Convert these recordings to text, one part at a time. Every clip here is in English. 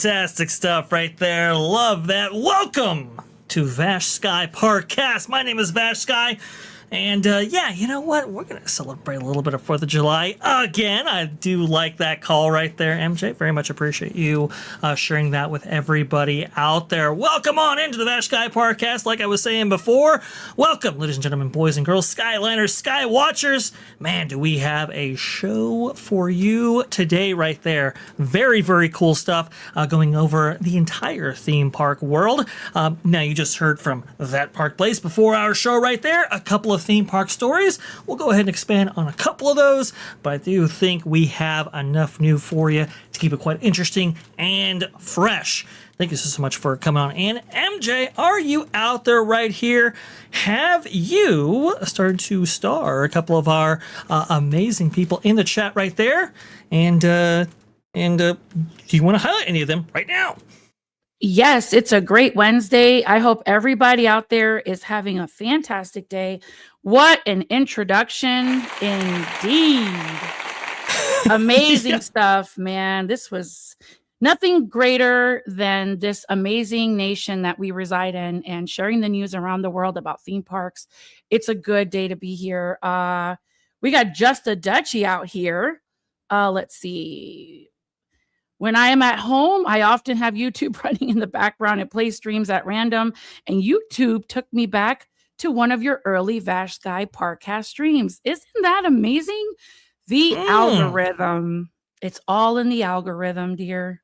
Fantastic stuff right there. Love that. Welcome to Vash Sky ParkCast. My name is Vash Sky. And yeah, you know what? We're going to celebrate a little bit of 4th of July again. I do like that call right there, MJ. Very much appreciate you sharing that with everybody out there. Welcome on into the Vash Sky ParkCast. Like I was saying before, welcome, ladies and gentlemen, boys and girls, Skyliners, Sky Watchers. Man, do we have a show for you today right there. Very, very cool stuff going over the entire theme park world. Now, you just heard from that Park Place before our show right there. A couple of theme park stories. We'll go ahead and expand on a couple of those, but I do think we have enough new for you to keep it quite interesting and fresh. Thank you so much for coming on in. MJ, are you out there right here? Have you started to star a couple of our amazing people in the chat right there? And do you want to highlight any of them right now? Yes, it's a great Wednesday. I hope everybody out there is having a fantastic day. What an introduction indeed. Amazing stuff, man. This was nothing greater than this amazing nation that we reside in and sharing the news around the world about theme parks. It's a good day to be here. We got Just a Dutchie out here. Let's see. When I am at home, I often have YouTube running in the background and play streams at random. And YouTube took me back to one of your early Vash Sky ParkCast streams. Isn't that amazing? The algorithm. It's all in the algorithm, dear.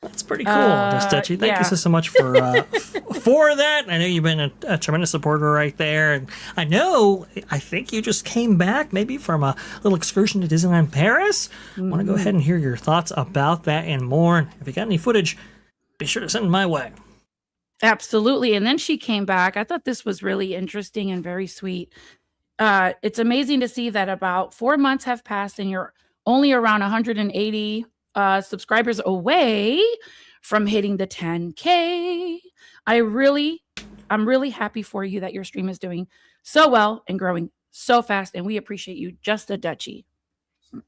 That's pretty cool, Dutchie. Thank you so much for that. I know you've been a tremendous supporter right there. And I think you just came back maybe from a little excursion to Disneyland Paris. I want to go ahead and hear your thoughts about that and more. And if you got any footage, be sure to send it my way. Absolutely. And then she came back. I thought this was really interesting and very sweet. It's amazing to see that about 4 months have passed and you're only around 180 subscribers away from hitting the 10K. I'm really happy for you that your stream is doing so well and growing so fast, and we appreciate you, Just a Dutchie.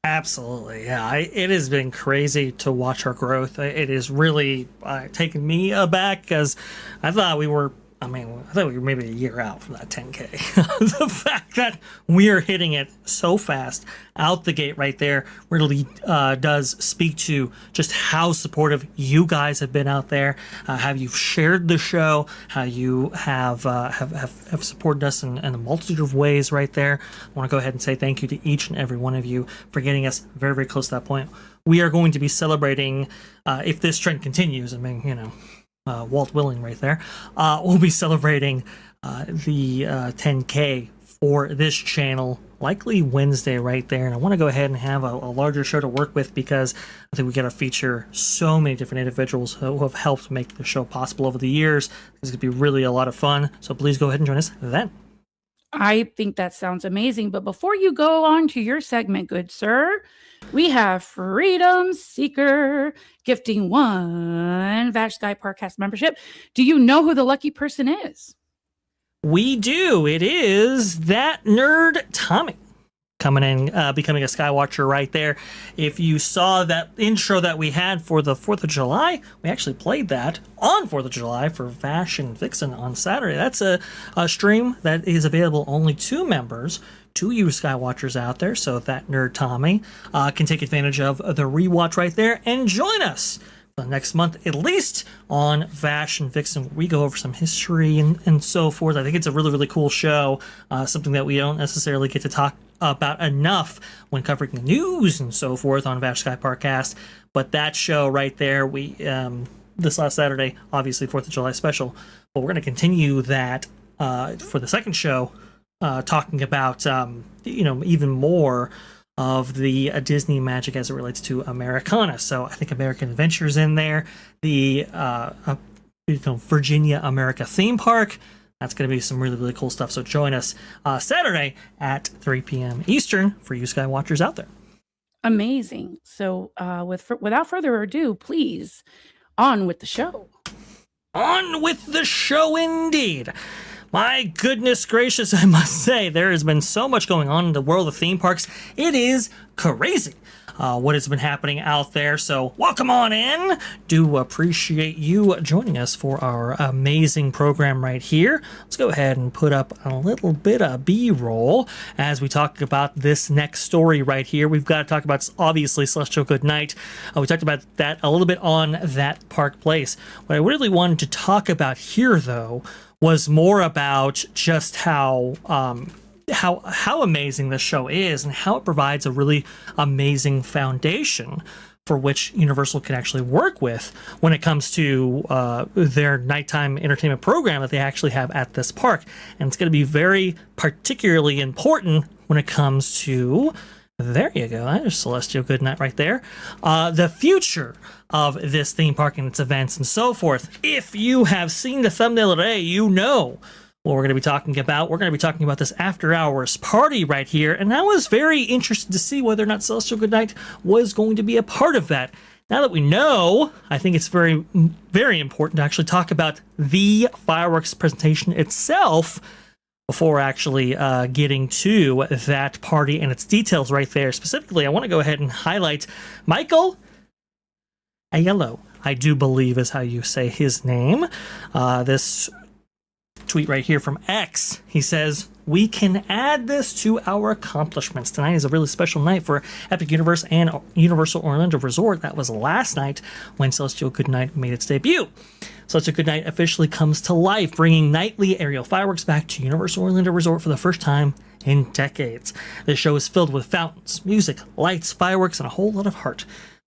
Absolutely, yeah. It has been crazy to watch our growth. It is really taken me aback because I thought we were I mean, I thought we were maybe a year out from that 10K. The fact that we are hitting it so fast out the gate right there really does speak to just how supportive you guys have been out there, how you've shared the show, how you have supported us in a multitude of ways right there. I want to go ahead and say thank you to each and every one of you for getting us very, very close to that point. We are going to be celebrating, if this trend continues, I mean, you know, Walt willing right there, we'll be celebrating the 10K for this channel likely Wednesday right there. And I want to go ahead and have a larger show to work with, because I think we got to feature so many different individuals who have helped make the show possible over the years. It's going to be really a lot of fun. So please go ahead and join us then. I think that sounds amazing. But before you go on to your segment, good sir, we have Freedom Seeker gifting one Vash Sky ParkCast membership. Do you know who the lucky person is? We do. It is that nerd Tommy coming in, becoming a Skywatcher right there. If you saw that intro that we had for the 4th of July, we actually played that on 4th of July for Vash and Vixen on Saturday. That's a stream that is available only to members, to you Skywatchers out there. So that nerd Tommy can take advantage of the rewatch right there and join us next month, at least, on Vash and Vixen. We go over some history and so forth. I think it's a really, really cool show, something that we don't necessarily get to talk about enough when covering the news and so forth on Vash Sky ParkCast. But that show right there, we this last Saturday, obviously 4th of July special, but we're going to continue that for the second show, talking about even more of the Disney magic as it relates to Americana. So I think American Adventure's in there, the Virginia America theme park. That's going to be some really, really cool stuff. So join us Saturday at 3 p.m. Eastern for you Skywatchers out there. Amazing. So without further ado, please, on with the show. On with the show indeed. My goodness gracious, I must say, there has been so much going on in the world of theme parks. It is crazy what has been happening out there. So welcome on in. Do appreciate you joining us for our amazing program right here. Let's go ahead and put up a little bit of B-roll as we talk about this next story right here. We've got to talk about, obviously, Celestial Goodnight. We talked about that a little bit on That Park Place. What I really wanted to talk about here, though, was more about just how amazing this show is and how it provides a really amazing foundation for which Universal can actually work with when it comes to their nighttime entertainment program that they actually have at this park. And it's going to be very particularly important when it comes to, there you go, there's Celestial Goodnight right there, the future of this theme park and its events and so forth. If you have seen the thumbnail today, you know what we're going to be talking about. We're going to be talking about this after hours party right here, and I was very interested to see whether or not Celestial Goodnight was going to be a part of that. Now that we know, I think it's very, very important to actually talk about the fireworks presentation itself before actually getting to that party and its details right there. Specifically, I want to go ahead and highlight Michael Aiello, I do believe is how you say his name. This tweet right here from X, he says, "We can add this to our accomplishments. Tonight is a really special night for Epic Universe and Universal Orlando Resort. That was last night when Celestial Goodnight made its debut. Celestial Goodnight officially comes to life, bringing nightly aerial fireworks back to Universal Orlando Resort for the first time in decades. This show is filled with fountains, music, lights, fireworks, and a whole lot of heart.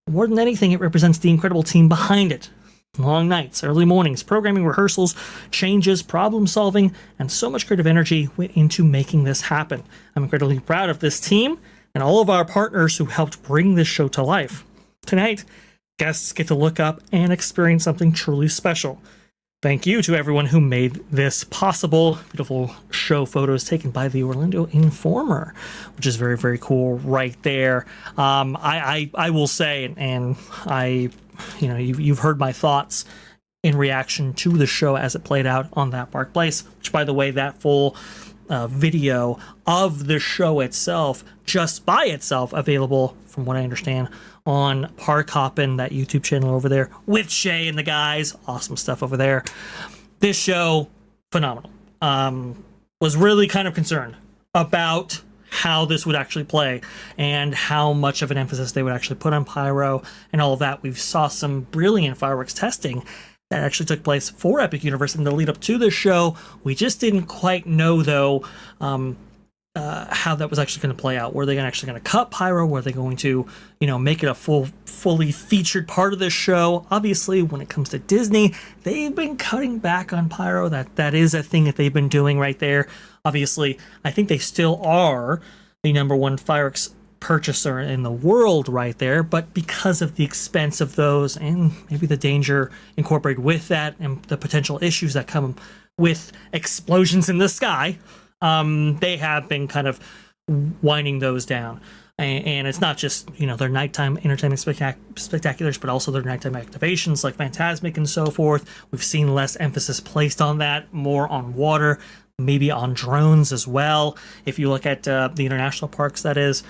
More than anything, it represents the incredible team behind it. Long nights, early mornings, programming, rehearsals, changes, problem solving, and so much creative energy went into making this happen. I'm incredibly proud of this team and all of our partners who helped bring this show to life. Tonight, guests get to look up and experience something truly special. Thank you to everyone who made this possible." Beautiful show photos taken by the Orlando Informer, which is very, very cool right there. I will say, and you've heard my thoughts in reaction to the show as it played out on That Park Place, which, by the way, that full video of the show itself, just by itself, available, from what I understand, on Park Hoppin', that YouTube channel over there, with Shay and the guys. Awesome stuff over there. This show phenomenal. Was really kind of concerned about how this would actually play and how much of an emphasis they would actually put on pyro and all of that. We saw some brilliant fireworks testing that actually took place for Epic Universe in the lead up to this show. We just didn't quite know, though, how that was actually going to play out. Were they actually going to cut pyro? Were they going to, make it a fully featured part of this show? Obviously, when it comes to Disney, they've been cutting back on pyro. That is a thing that they've been doing right there. Obviously, I think they still are the number one fireworks purchaser in the world right there, but because of the expense of those and maybe the danger incorporated with that and the potential issues that come with explosions in the sky, they have been kind of winding those down. And it's not just, their nighttime entertainment spectaculars, but also their nighttime activations like Fantasmic and so forth. We've seen less emphasis placed on that, more on water, maybe on drones as well, if you look at the international parks, that is.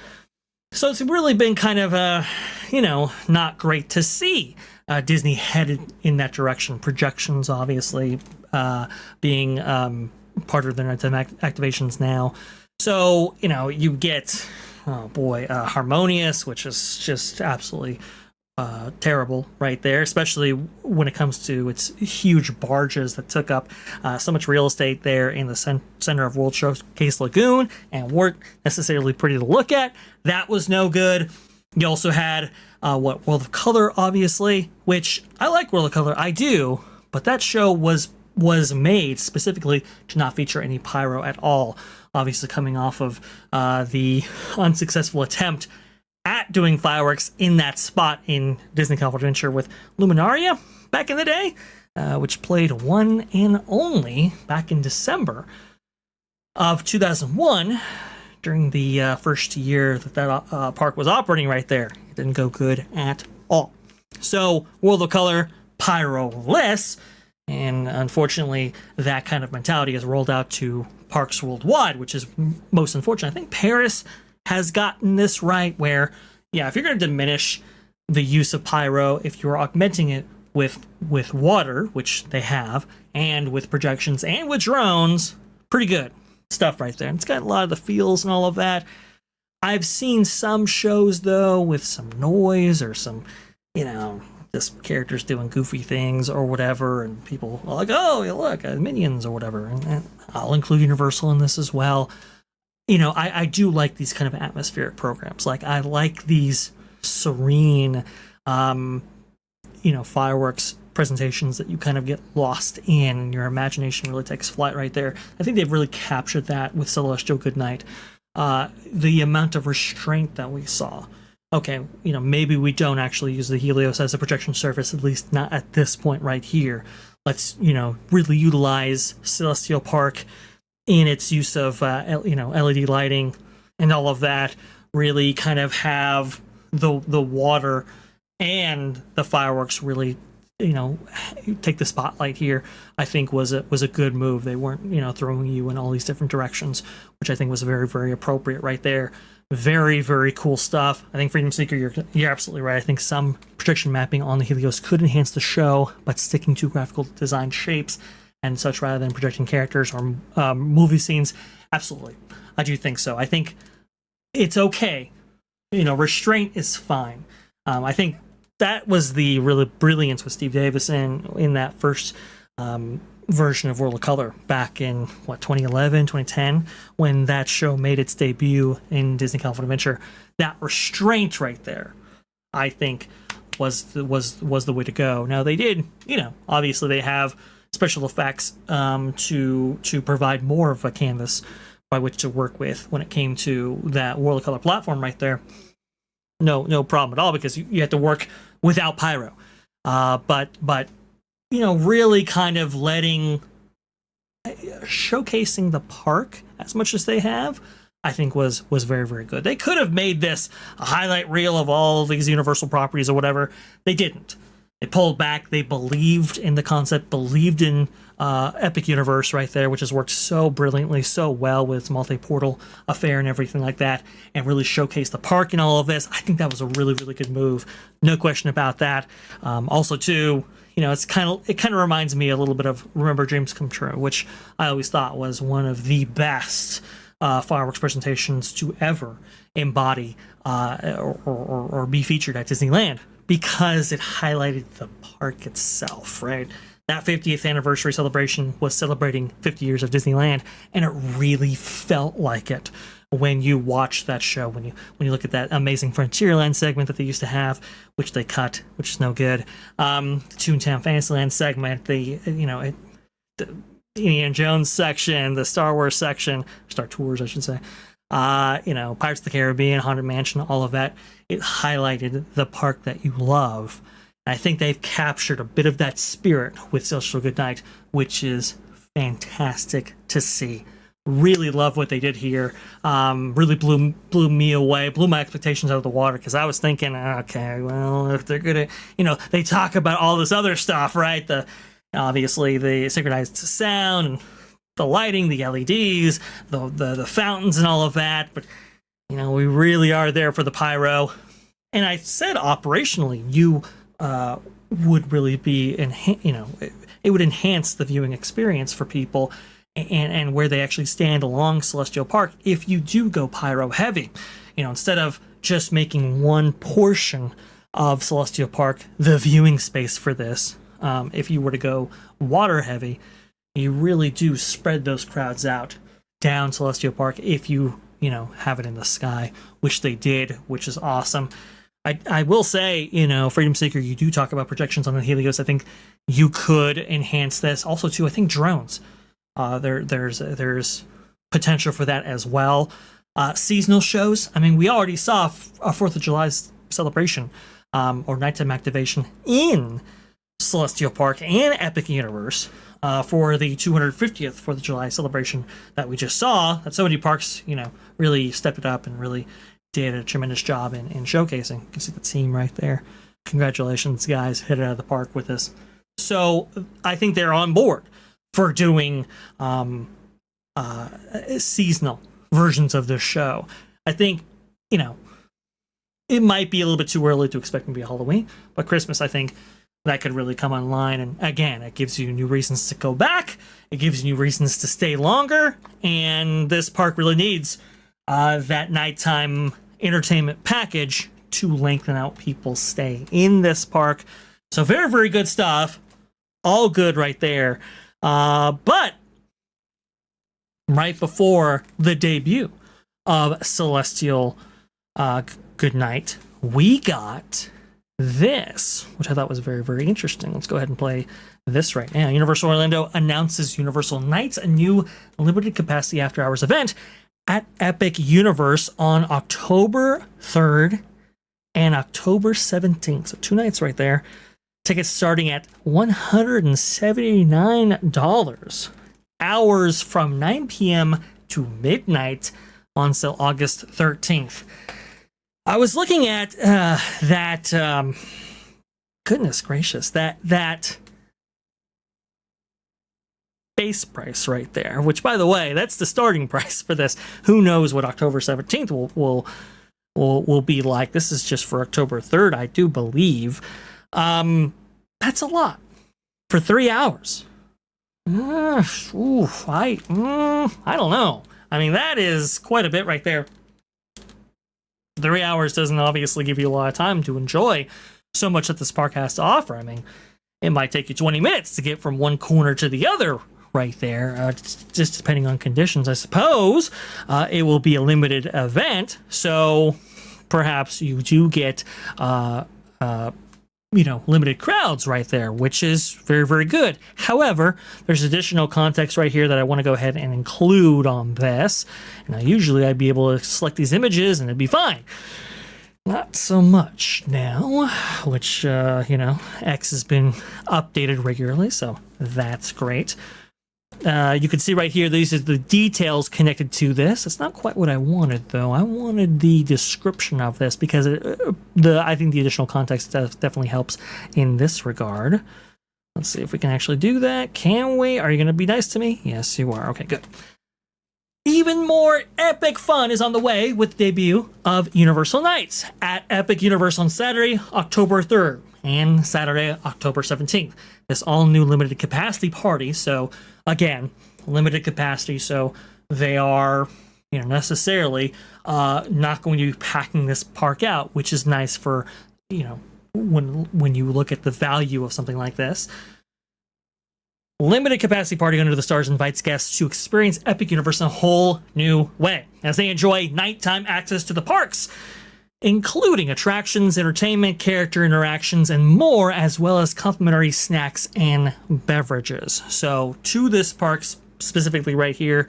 So it's really been kind of, not great to see Disney headed in that direction. Projections, obviously, being part of their nighttime activations now. So, you get, Harmonious, which is just absolutely terrible right there, especially when it comes to its huge barges that took up so much real estate there in the center of World Showcase Lagoon and weren't necessarily pretty to look at. That was no good. You also had World of Color, obviously, which I like World of Color, I do, but that show was made specifically to not feature any pyro at all. Obviously, coming off of the unsuccessful attempt at doing fireworks in that spot in Disney California Adventure with Luminaria back in the day, which played one and only back in December of 2001 during the first year that park was operating right there. It didn't go good at all. So, World of Color, pyro-less, and unfortunately, that kind of mentality is rolled out to parks worldwide, which is most unfortunate. I think Paris has gotten this right, where, if you're going to diminish the use of pyro, if you're augmenting it with water, which they have, and with projections and with drones, pretty good stuff right there. And it's got a lot of the feels and all of that. I've seen some shows, though, with some noise or some, just characters doing goofy things or whatever, and people are like, oh, look, Minions or whatever. And I'll include Universal in this as well. I do like these kind of atmospheric programs. Like, I like these serene, fireworks presentations that you kind of get lost in, and your imagination really takes flight right there. I think they've really captured that with Celestial Goodnight. The amount of restraint that we saw. Okay, maybe we don't actually use the Helios as a projection surface, at least not at this point right here. Let's, really utilize Celestial Park in its use of, LED lighting and all of that. Really kind of have the water and the fireworks really, take the spotlight here. I think was a good move. They weren't, throwing you in all these different directions, which I think was very, very appropriate right there. Very, very cool stuff. I think Freedom Seeker, you're absolutely right. I think some projection mapping on the Helios could enhance the show, but sticking to graphical design shapes and such rather than projecting characters or movie scenes, absolutely. I do think so. I think it's okay. Restraint is fine. I think that was the really brilliance with Steve Davis in that first version of World of Color back in 2011, 2010, when that show made its debut in Disney California Adventure. That restraint right there, I think, was the way to go. Now they did, obviously they have special effects to provide more of a canvas by which to work with when it came to that World of Color platform right there. No problem at all, because you have to work without pyro. But really kind of showcasing the park as much as they have, I think was very, very good. They could have made this a highlight reel of all these Universal properties or whatever. They didn't. They pulled back. They believed in the concept, believed in Epic Universe right there, which has worked so brilliantly, so well with its multi-portal affair and everything like that, and really showcased the park and all of this. I think that was a really, really good move. No question about that. Also, too, it kind of reminds me a little bit of Remember Dreams Come True, which I always thought was one of the best fireworks presentations to ever embody or be featured at Disneyland, because it highlighted the park itself, right? That 50th anniversary celebration was celebrating 50 years of Disneyland, and it really felt like it when you watch that show, when you look at that amazing Frontierland segment that they used to have, which they cut, which is no good. The Toontown Fantasyland segment, the Indiana Jones section, the Star Wars section, Star Tours, I should say. Pirates of the Caribbean, Haunted Mansion, all of that. It highlighted the park that you love. And I think they've captured a bit of that spirit with Celestial Goodnight, which is fantastic to see. Really love what they did here. Really blew me away, blew my expectations out of the water, because I was thinking, okay, well, if they're gonna, they talk about all this other stuff, right? Obviously the synchronized sound and the lighting, the LEDs, the fountains and all of that, but we really are there for the pyro. And I said operationally, you would really be, it would enhance the viewing experience for people. And where they actually stand along Celestial Park, if you do go pyro heavy, instead of just making one portion of Celestial Park the viewing space for this, if you were to go water heavy, you really do spread those crowds out down Celestial Park if you have it in the sky, which they did, which is awesome. I will say, Freedom Seeker, you do talk about projections on the Helios. I think you could enhance this also too. I think drones. There's potential for that as well. Seasonal shows. I mean, we already saw a 4th of July celebration or nighttime activation in Celestial Park and Epic Universe for the 250th 4th of July celebration that we just saw. That so many parks, really stepped it up and really did a tremendous job in showcasing. You can see the team right there. Congratulations, guys. Hit it out of the park with this. So I think they're on board for doing seasonal versions of this show. I think, it might be a little bit too early to expect maybe a Halloween, but Christmas, I think that could really come online. And again, it gives you new reasons to go back. It gives you new reasons to stay longer. And this park really needs that nighttime entertainment package to lengthen out people's stay in this park. So very, very good stuff. All good right there. But right before the debut of Celestial Goodnight, we got this, which I thought was very, very interesting. Let's go ahead and play this right now. Universal Orlando announces Universal Nights, a new limited capacity after hours event at Epic Universe on October 3rd and October 17th. So 2 nights right there. Tickets starting at $179. Hours from 9 p.m. to midnight on sale August 13th. I was looking at that, goodness gracious, that base price right there, which, by the way, that's the starting price for this. Who knows what October 17th will be like. This is just for October 3rd, I do believe. That's a lot for 3 hours. I don't know. I mean, that is quite a bit right there. 3 hours doesn't obviously give you a lot of time to enjoy so much that this park has to offer. I mean, it might take you 20 minutes to get from one corner to the other right there, just depending on conditions, I suppose. It will be a limited event, so perhaps you do get limited crowds right there, which is very, very good. However, there's additional context right here that I want to go ahead and include on this. Now, usually I'd be able to select these images and it'd be fine. Not so much now, which, X has been updated regularly, so that's great. You can see right here, these are the details connected to this. It's not quite what I wanted, though. I wanted the description of this because I think the additional context definitely helps in this regard. Let's see if we can actually do that. Can we? Are you going to be nice to me? Yes, you are. Okay, good. Even more epic fun is on the way with the debut of Universal Nights at Epic Universe on Saturday, October 3rd. and Saturday, October 17th. This all-new limited capacity party. So, again, limited capacity. So they are, necessarily not going to be packing this park out, which is nice for, when you look at the value of something like this. Limited capacity party under the stars invites guests to experience Epic Universe in a whole new way as they enjoy nighttime access to the parks, including attractions, entertainment, character interactions, and more, as well as complimentary snacks and beverages. So to this park specifically right here,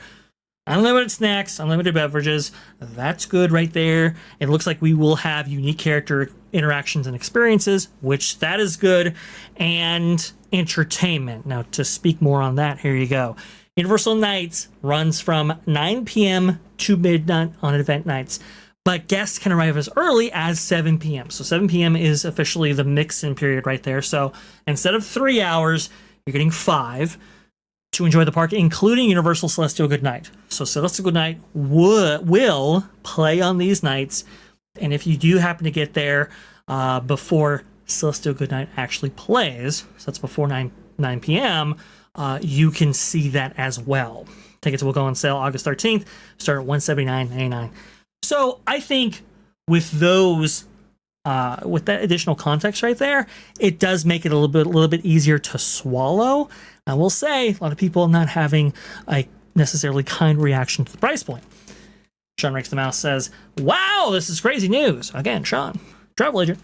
unlimited snacks, unlimited beverages, that's good right there. It looks like we will have unique character interactions and experiences, which that is good, and entertainment. Now, to speak more on that, here you go. Universal Nights runs from 9 p.m. to midnight on event nights, but guests can arrive as early as 7 p.m. So 7 p.m. is officially the mix-in period right there. So instead of 3 hours, you're getting 5 to enjoy the park, including Universal Celestial Goodnight. So Celestial Goodnight will play on these nights, and if you do happen to get there before Celestial Goodnight actually plays, so that's before 9 p.m., you can see that as well. Tickets will go on sale August 13th, start at $179.99. So I think with those, with that additional context right there, it does make it a little bit easier to swallow. I will say, a lot of people not having a necessarily kind reaction to the price point. Sean Rakes the Mouse says, "Wow, this is crazy news." Again, Sean, travel agent.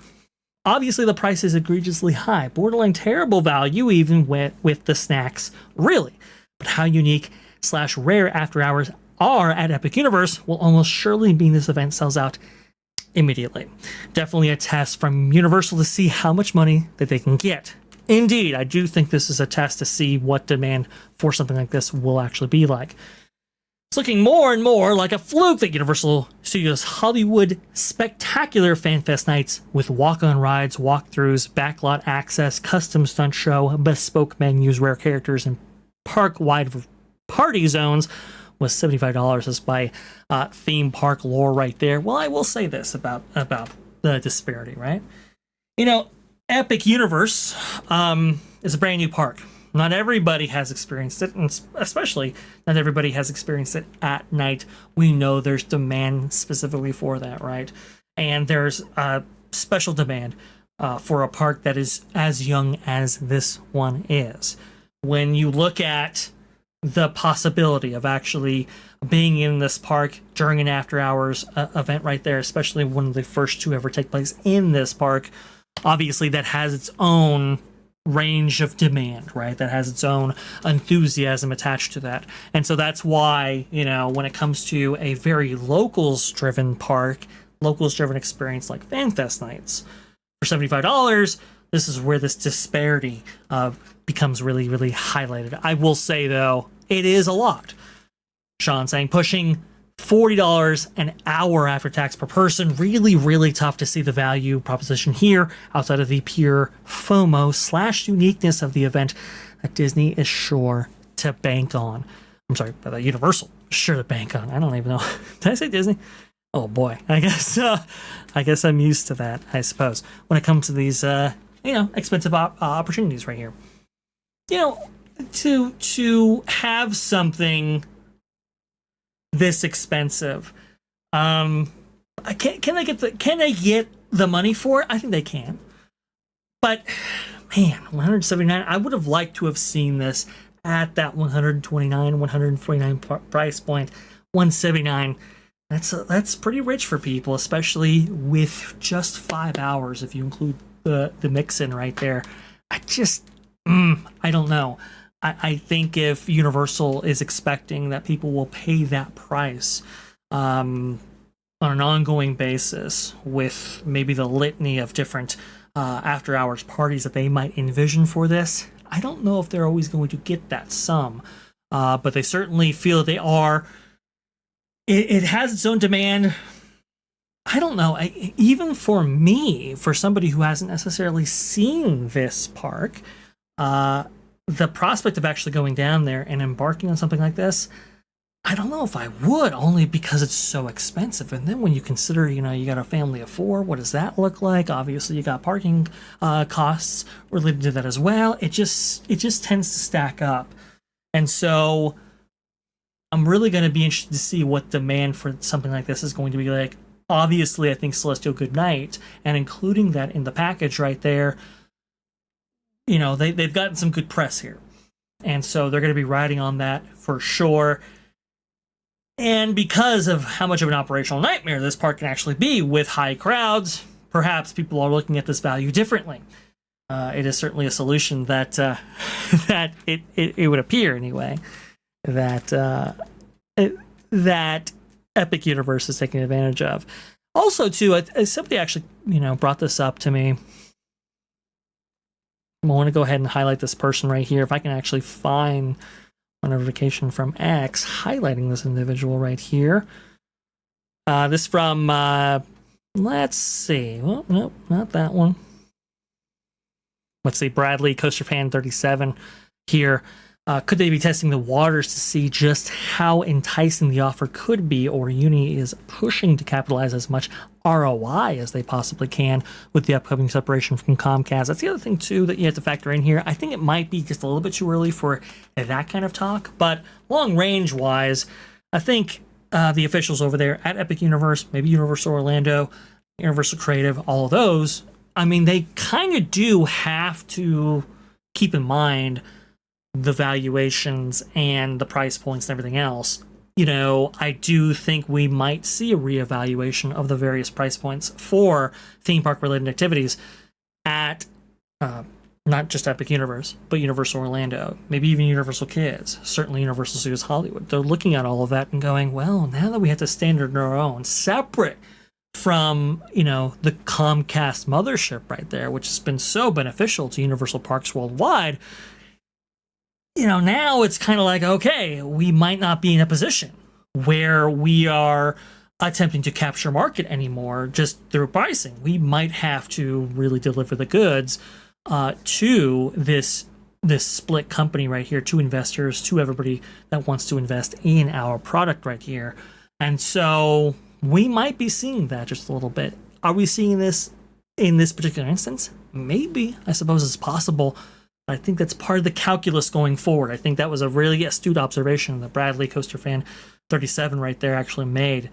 "Obviously, the price is egregiously high, borderline terrible value, even with the snacks, really. But how unique / rare after hours are at Epic Universe will almost surely mean this event sells out immediately. Definitely a test from Universal to see how much money that they can get. Indeed, I do think this is a test to see what demand for something like this will actually be like. It's looking more and more like a fluke that Universal Studios Hollywood Spectacular FanFest nights with walk-on rides, walkthroughs, backlot access, custom stunt show, bespoke menus, rare characters, and park-wide party zones was $75 is by theme park lore right there. Well, I will say this about the disparity, right? Epic Universe is a brand new park. Not everybody has experienced it, and especially not everybody has experienced it at night. We know there's demand specifically for that, right? And there's a special demand for a park that is as young as this one is. When you look at the possibility of actually being in this park during an after-hours event right there, especially one of the first to ever take place in this park, obviously that has its own range of demand, right? That has its own enthusiasm attached to that. And so that's why, when it comes to a very locals-driven park, locals-driven experience like FanFest nights, for $75, this is where this disparity becomes really, really highlighted. I will say, though, it is a lot. Sean saying pushing $40 an hour after tax per person. Really, really tough to see the value proposition here outside of the pure FOMO / uniqueness of the event that Disney is sure to bank on. I'm sorry, but Universal is sure to bank on. I don't even know. Did I say Disney? Oh boy, I guess I'm used to that, I suppose, when it comes to these expensive opportunities right here. To have something this expensive, can they get the money for it? I think they can. But man, $179. I would have liked to have seen this at that $129, $149 price point. $179. That's pretty rich for people, especially with just 5 hours if you include the mix in right there. I don't know. I think if Universal is expecting that people will pay that price on an ongoing basis with maybe the litany of different after-hours parties that they might envision for this, I don't know if they're always going to get that sum. But they certainly feel that they are. It has its own demand. I don't know. Even for me, for somebody who hasn't necessarily seen this park, the prospect of actually going down there and embarking on something like this, I don't know if I would, only because it's so expensive. And then when you consider, you got a family of 4, what does that look like? Obviously, you got parking costs related to that as well. It just tends to stack up. And so I'm really going to be interested to see what demand for something like this is going to be like. Obviously, I think Celestial Goodnight, and including that in the package right there, they've gotten some good press here. And so they're going to be riding on that for sure. And because of how much of an operational nightmare this park can actually be with high crowds, perhaps people are looking at this value differently. It is certainly a solution that that it would appear anyway that Epic Universe is taking advantage of. Also, too, somebody actually brought this up to me. I want to go ahead and highlight this person right here. If I can actually find a notification from X highlighting this individual right here. This from, let's see. Well, nope, not that one. Let's see, Bradley, Coaster Fan 37 here. Could they be testing the waters to see just how enticing the offer could be, or Uni is pushing to capitalize as much ROI as they possibly can with the upcoming separation from Comcast? That's the other thing, too, that you have to factor in here. I think it might be just a little bit too early for that kind of talk, but long range-wise, I think the officials over there at Epic Universe, maybe Universal Orlando, Universal Creative, all of those, I mean, they kind of do have to keep in mind the valuations and the price points and everything else. I do think we might see a reevaluation of the various price points for theme park related activities at not just Epic Universe, but Universal Orlando, maybe even Universal Kids, certainly Universal Studios Hollywood. They're looking at all of that and going, well, now that we have to standard our own, separate from, the Comcast mothership right there, which has been so beneficial to Universal Parks worldwide, now it's kind of like, okay, we might not be in a position where we are attempting to capture market anymore just through pricing. We might have to really deliver the goods to this split company right here, to investors, to everybody that wants to invest in our product right here. And so we might be seeing that just a little bit. Are we seeing this in this particular instance? Maybe. I suppose it's possible. I think that's part of the calculus going forward. I think that was a really astute observation that Bradley, Coaster Fan 37 right there actually made.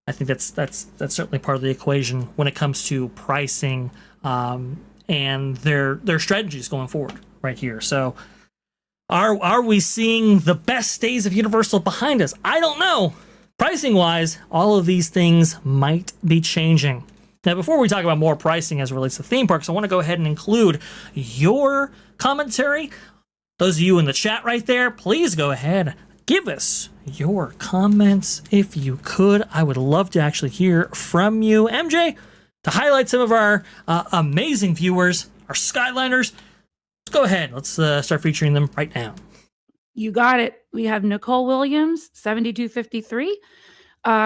I think that's certainly part of the equation when it comes to pricing and their strategies going forward right here. So are we seeing the best days of Universal behind us? I don't know. Pricing wise, all of these things might be changing. Now, before we talk about more pricing as it relates to theme parks, I want to go ahead and include your commentary. Those of you in the chat right there, please go ahead, give us your comments if you could. I would love to actually hear from you, MJ, to highlight some of our amazing viewers, our Skyliners. Let's go ahead. Let's start featuring them right now. You got it. We have Nicole Williams, 7253.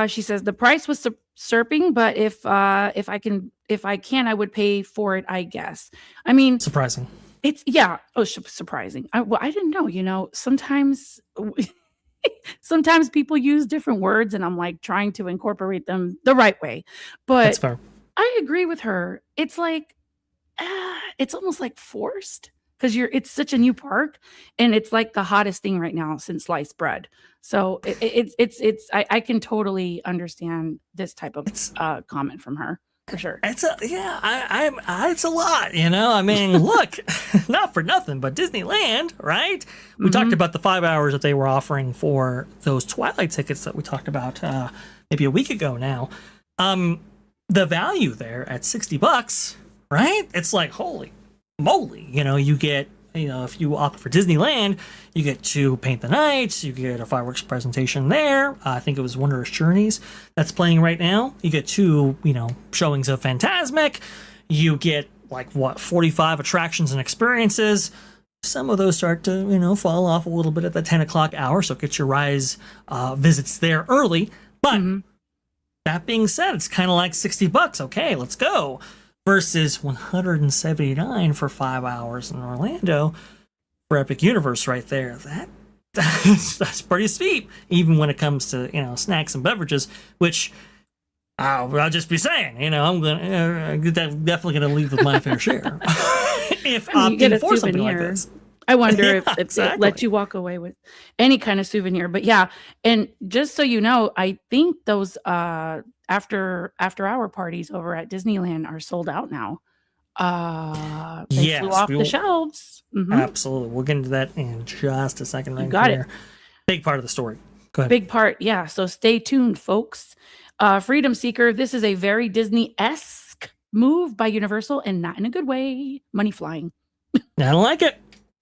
She says the price was usurping, but if I can, I would pay for it, I guess. I mean, surprising. It's surprising. I didn't know. Sometimes people use different words, and I'm like trying to incorporate them the right way. But that's fair. I agree with her. It's like it's almost like forced because it's such a new park, and it's like the hottest thing right now since sliced bread. So I can totally understand this type of comment from her. For sure. It's a lot, I mean, look, not for nothing, but Disneyland, right? We talked about the 5 hours that they were offering for those Twilight tickets that we talked about maybe a week ago now. The value there at $60, right? It's like, holy moly, you get, if you opt for Disneyland, you get to paint the nights, you get a fireworks presentation there. I think it was Wondrous Journeys that's playing right now. You get 2, showings of Fantasmic. You get 45 attractions and experiences. Some of those start to, fall off a little bit at the 10 o'clock hour, so get your Rise visits there early. But that being said, it's kind of like $60. Okay, let's go. Versus $179 for 5 hours in Orlando for Epic Universe right there. that's pretty steep, even when it comes to snacks and beverages, which I'll just be saying, I'm gonna definitely gonna leave with my fair share if You get opting a for something like souvenir. this. I wonder Yeah, if they let exactly. you walk away with any kind of souvenir. But yeah, and just so you know, I think those after hour parties over at Disneyland are sold out now. They flew Yes, off we the will. shelves. Absolutely. We'll get into that in just a second You right got it. here. Big part of the story. Go ahead. Big part, yeah. So stay tuned, folks. Freedom Seeker, this is a very Disney-esque move by Universal, and not in a good way. Money flying. I don't like it.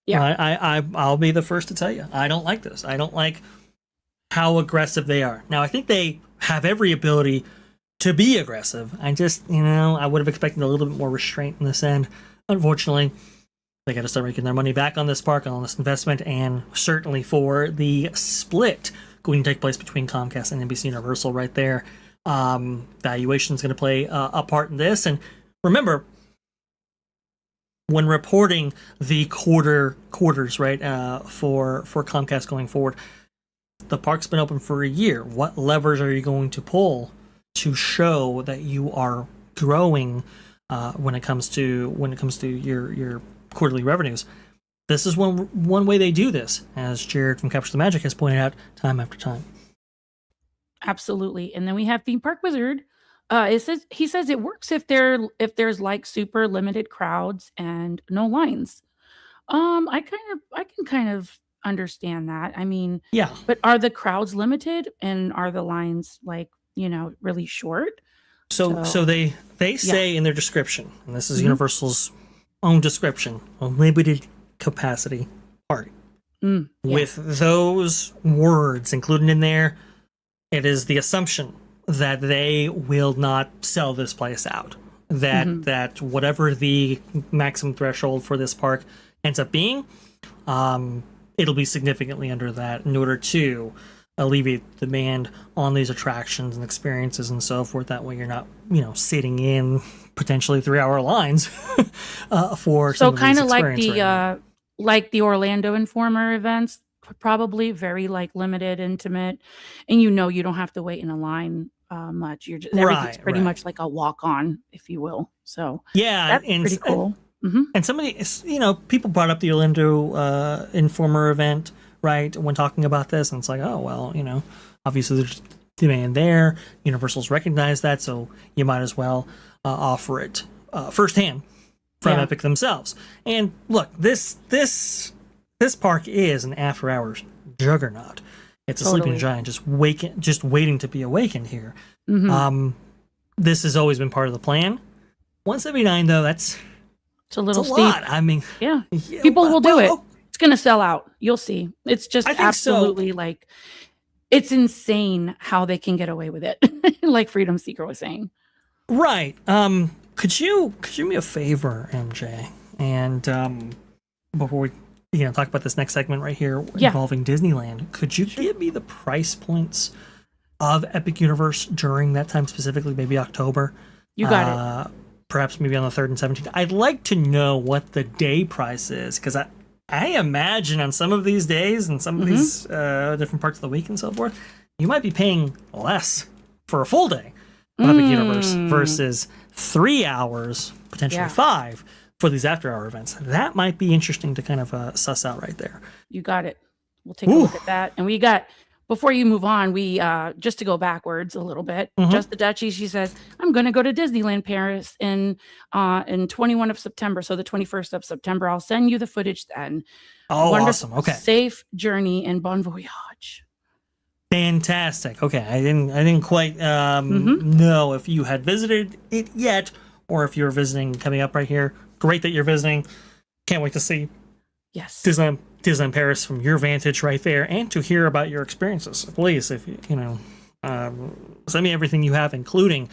Yeah. I'll be the first to tell you. I don't like this. I don't like how aggressive they are. Now, I think they have every ability to be aggressive. I just, I would have expected a little bit more restraint in this end. Unfortunately, they got to start making their money back on this park, on this investment, and certainly for the split going to take place between Comcast and NBC Universal right there. Valuation is going to play a part in this. And remember, when reporting the quarters, right, for Comcast going forward, the park's been open for a year. What levers are you going to pull to show that you are growing when it comes to your quarterly revenues? This is one way they do this, as Jared from Capture the Magic has pointed out time after time. Absolutely. And then we have Theme Park Wizard. He says it works if there's like super limited crowds and no lines. I can kind of understand that. I mean, Yeah. but are the crowds limited and are the lines like, really short? So they say in their description, and this is Universal's own description, a limited capacity party. With those words included in there, it is the assumption that they will not sell this place out. That whatever the maximum threshold for this park ends up being, it'll be significantly under that in order to alleviate demand on these attractions and experiences and so forth. That way you're not, sitting in potentially 3-hour lines for so some of kind these of like experiences the right now. like the Orlando Informer events, probably very like limited, intimate, and you don't have to wait in a line much. You're just everything's pretty much like a walk on, if you will. So Yeah, that's pretty cool. and somebody, people brought up the Orlando Informer event, right, when talking about this, and it's like, oh well, obviously there's demand there. Universal's recognized that, so you might as well offer it firsthand from Epic themselves. And look, this park is an after hours juggernaut. It's a sleeping giant just waiting to be awakened here. This has always been part of the plan. 179 though, it's a little steep. Lot. I mean, people will do it. It's gonna sell out. You'll see. It's just absolutely like, it's insane how they can get away with it. Like Freedom Seeker was saying. Right. Could you do me a favor, MJ? And before we talk about this next segment right here involving Disneyland, could you give me the price points of Epic Universe during that time, specifically maybe October? You got it. Perhaps maybe on the 3rd and 17th. I'd like to know what the day price is, because I imagine on some of these days and some of these different parts of the week and so forth, you might be paying less for a full day of Epic Universe versus 3 hours, potentially 5, for these after-hour events. That might be interesting to kind of suss out right there. You got it. We'll take a look at that. And we got, before you move on, we just to go backwards a little bit, Just the Duchy, she says, I'm going to go to Disneyland Paris in 21 of September, so the 21st of September. I'll send you the footage then. Oh, wonderful, awesome. Okay. Safe journey and bon voyage. Fantastic. Okay, I didn't quite know if you had visited it yet, or if you're visiting coming up right here. Great that you're visiting. Can't wait to see Disneyland Paris from your vantage right there, and to hear about your experiences. Please, if send me everything you have, including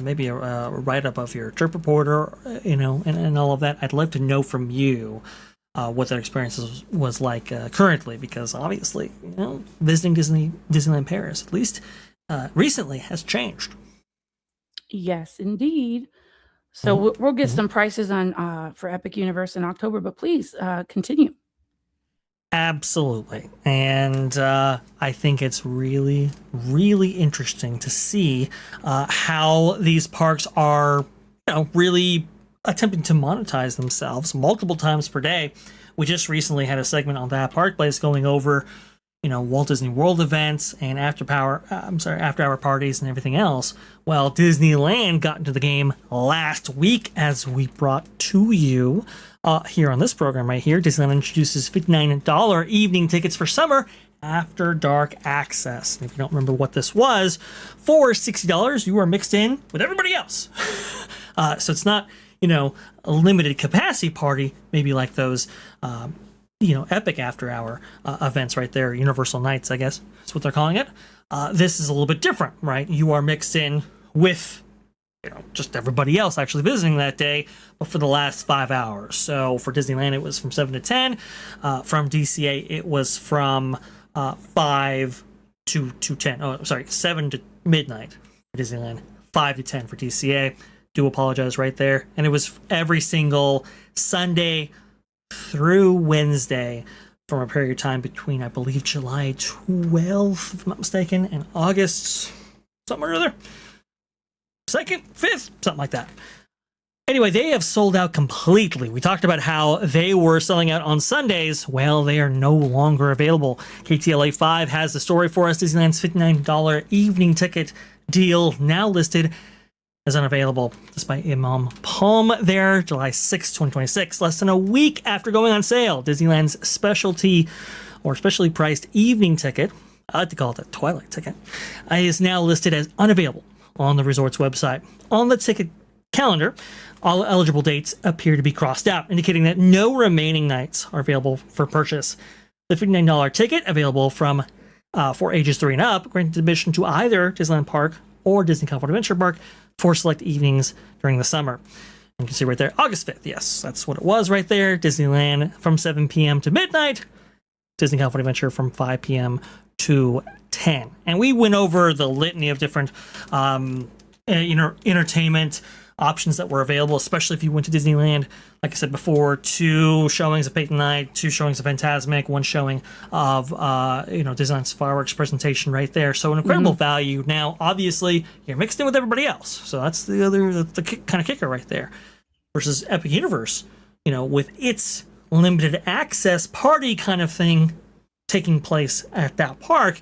maybe a write-up of your trip report, or and all of that. I'd love to know from you what that experience was like currently, because obviously, visiting Disneyland Paris, at least recently, has changed. Yes, indeed. So we'll get some prices on for Epic Universe in October, but please continue. Absolutely. And I think it's really, really interesting to see how these parks are, really attempting to monetize themselves multiple times per day. We just recently had a segment on that park place going over, Walt Disney World events and after hour parties and everything else. Well, Disneyland got into the game last week, as we brought to you here on this program right here. Disneyland introduces $59 evening tickets for summer after dark access. And if you don't remember what this was, for $60 you are mixed in with everybody else. So it's not, a limited capacity party, maybe like those epic after hour events right there, Universal Nights, I guess that's what they're calling it. This is a little bit different, right? You are mixed in with just everybody else actually visiting that day, but for the last 5 hours. So for Disneyland, it was from 7 to 10. From DCA, it was from 5 to 10. Oh, sorry, 7 to midnight for Disneyland, 5 to 10 for DCA. Do apologize right there. And it was every single Sunday through Wednesday from a period of time between, I believe, July 12th, if I'm not mistaken, and August something or other. 2nd, 5th, something like that. Anyway, they have sold out completely. We talked about how they were selling out on Sundays. Well, they are no longer available. KTLA 5 has the story for us. Disneyland's $59 evening ticket deal now listed as unavailable, despite Imam Palm there, July 6, 2026, less than a week after going on sale. Disneyland's specialty or specially priced evening ticket, I like to call it a Twilight ticket, is now listed as unavailable on the resort's website. On the ticket calendar, all eligible dates appear to be crossed out, indicating that no remaining nights are available for purchase. The $59 ticket, available from for ages 3 and up, granted admission to either Disneyland Park or Disney California Adventure Park for select evenings during the summer. You can see right there, August 5th. Yes, that's what it was right there. Disneyland from 7 p.m. to midnight. Disney California Adventure from 5 p.m. to 10. And we went over the litany of different entertainment options that were available, especially if you went to Disneyland. Like I said before, 2 showings of Peyton Night, 2 showings of Fantasmic, 1 showing of Disneyland's fireworks presentation right there. So an incredible value. Now, obviously, you're mixed in with everybody else, so that's the kind of kicker right there. Versus Epic Universe, with its limited access party kind of thing taking place at that park,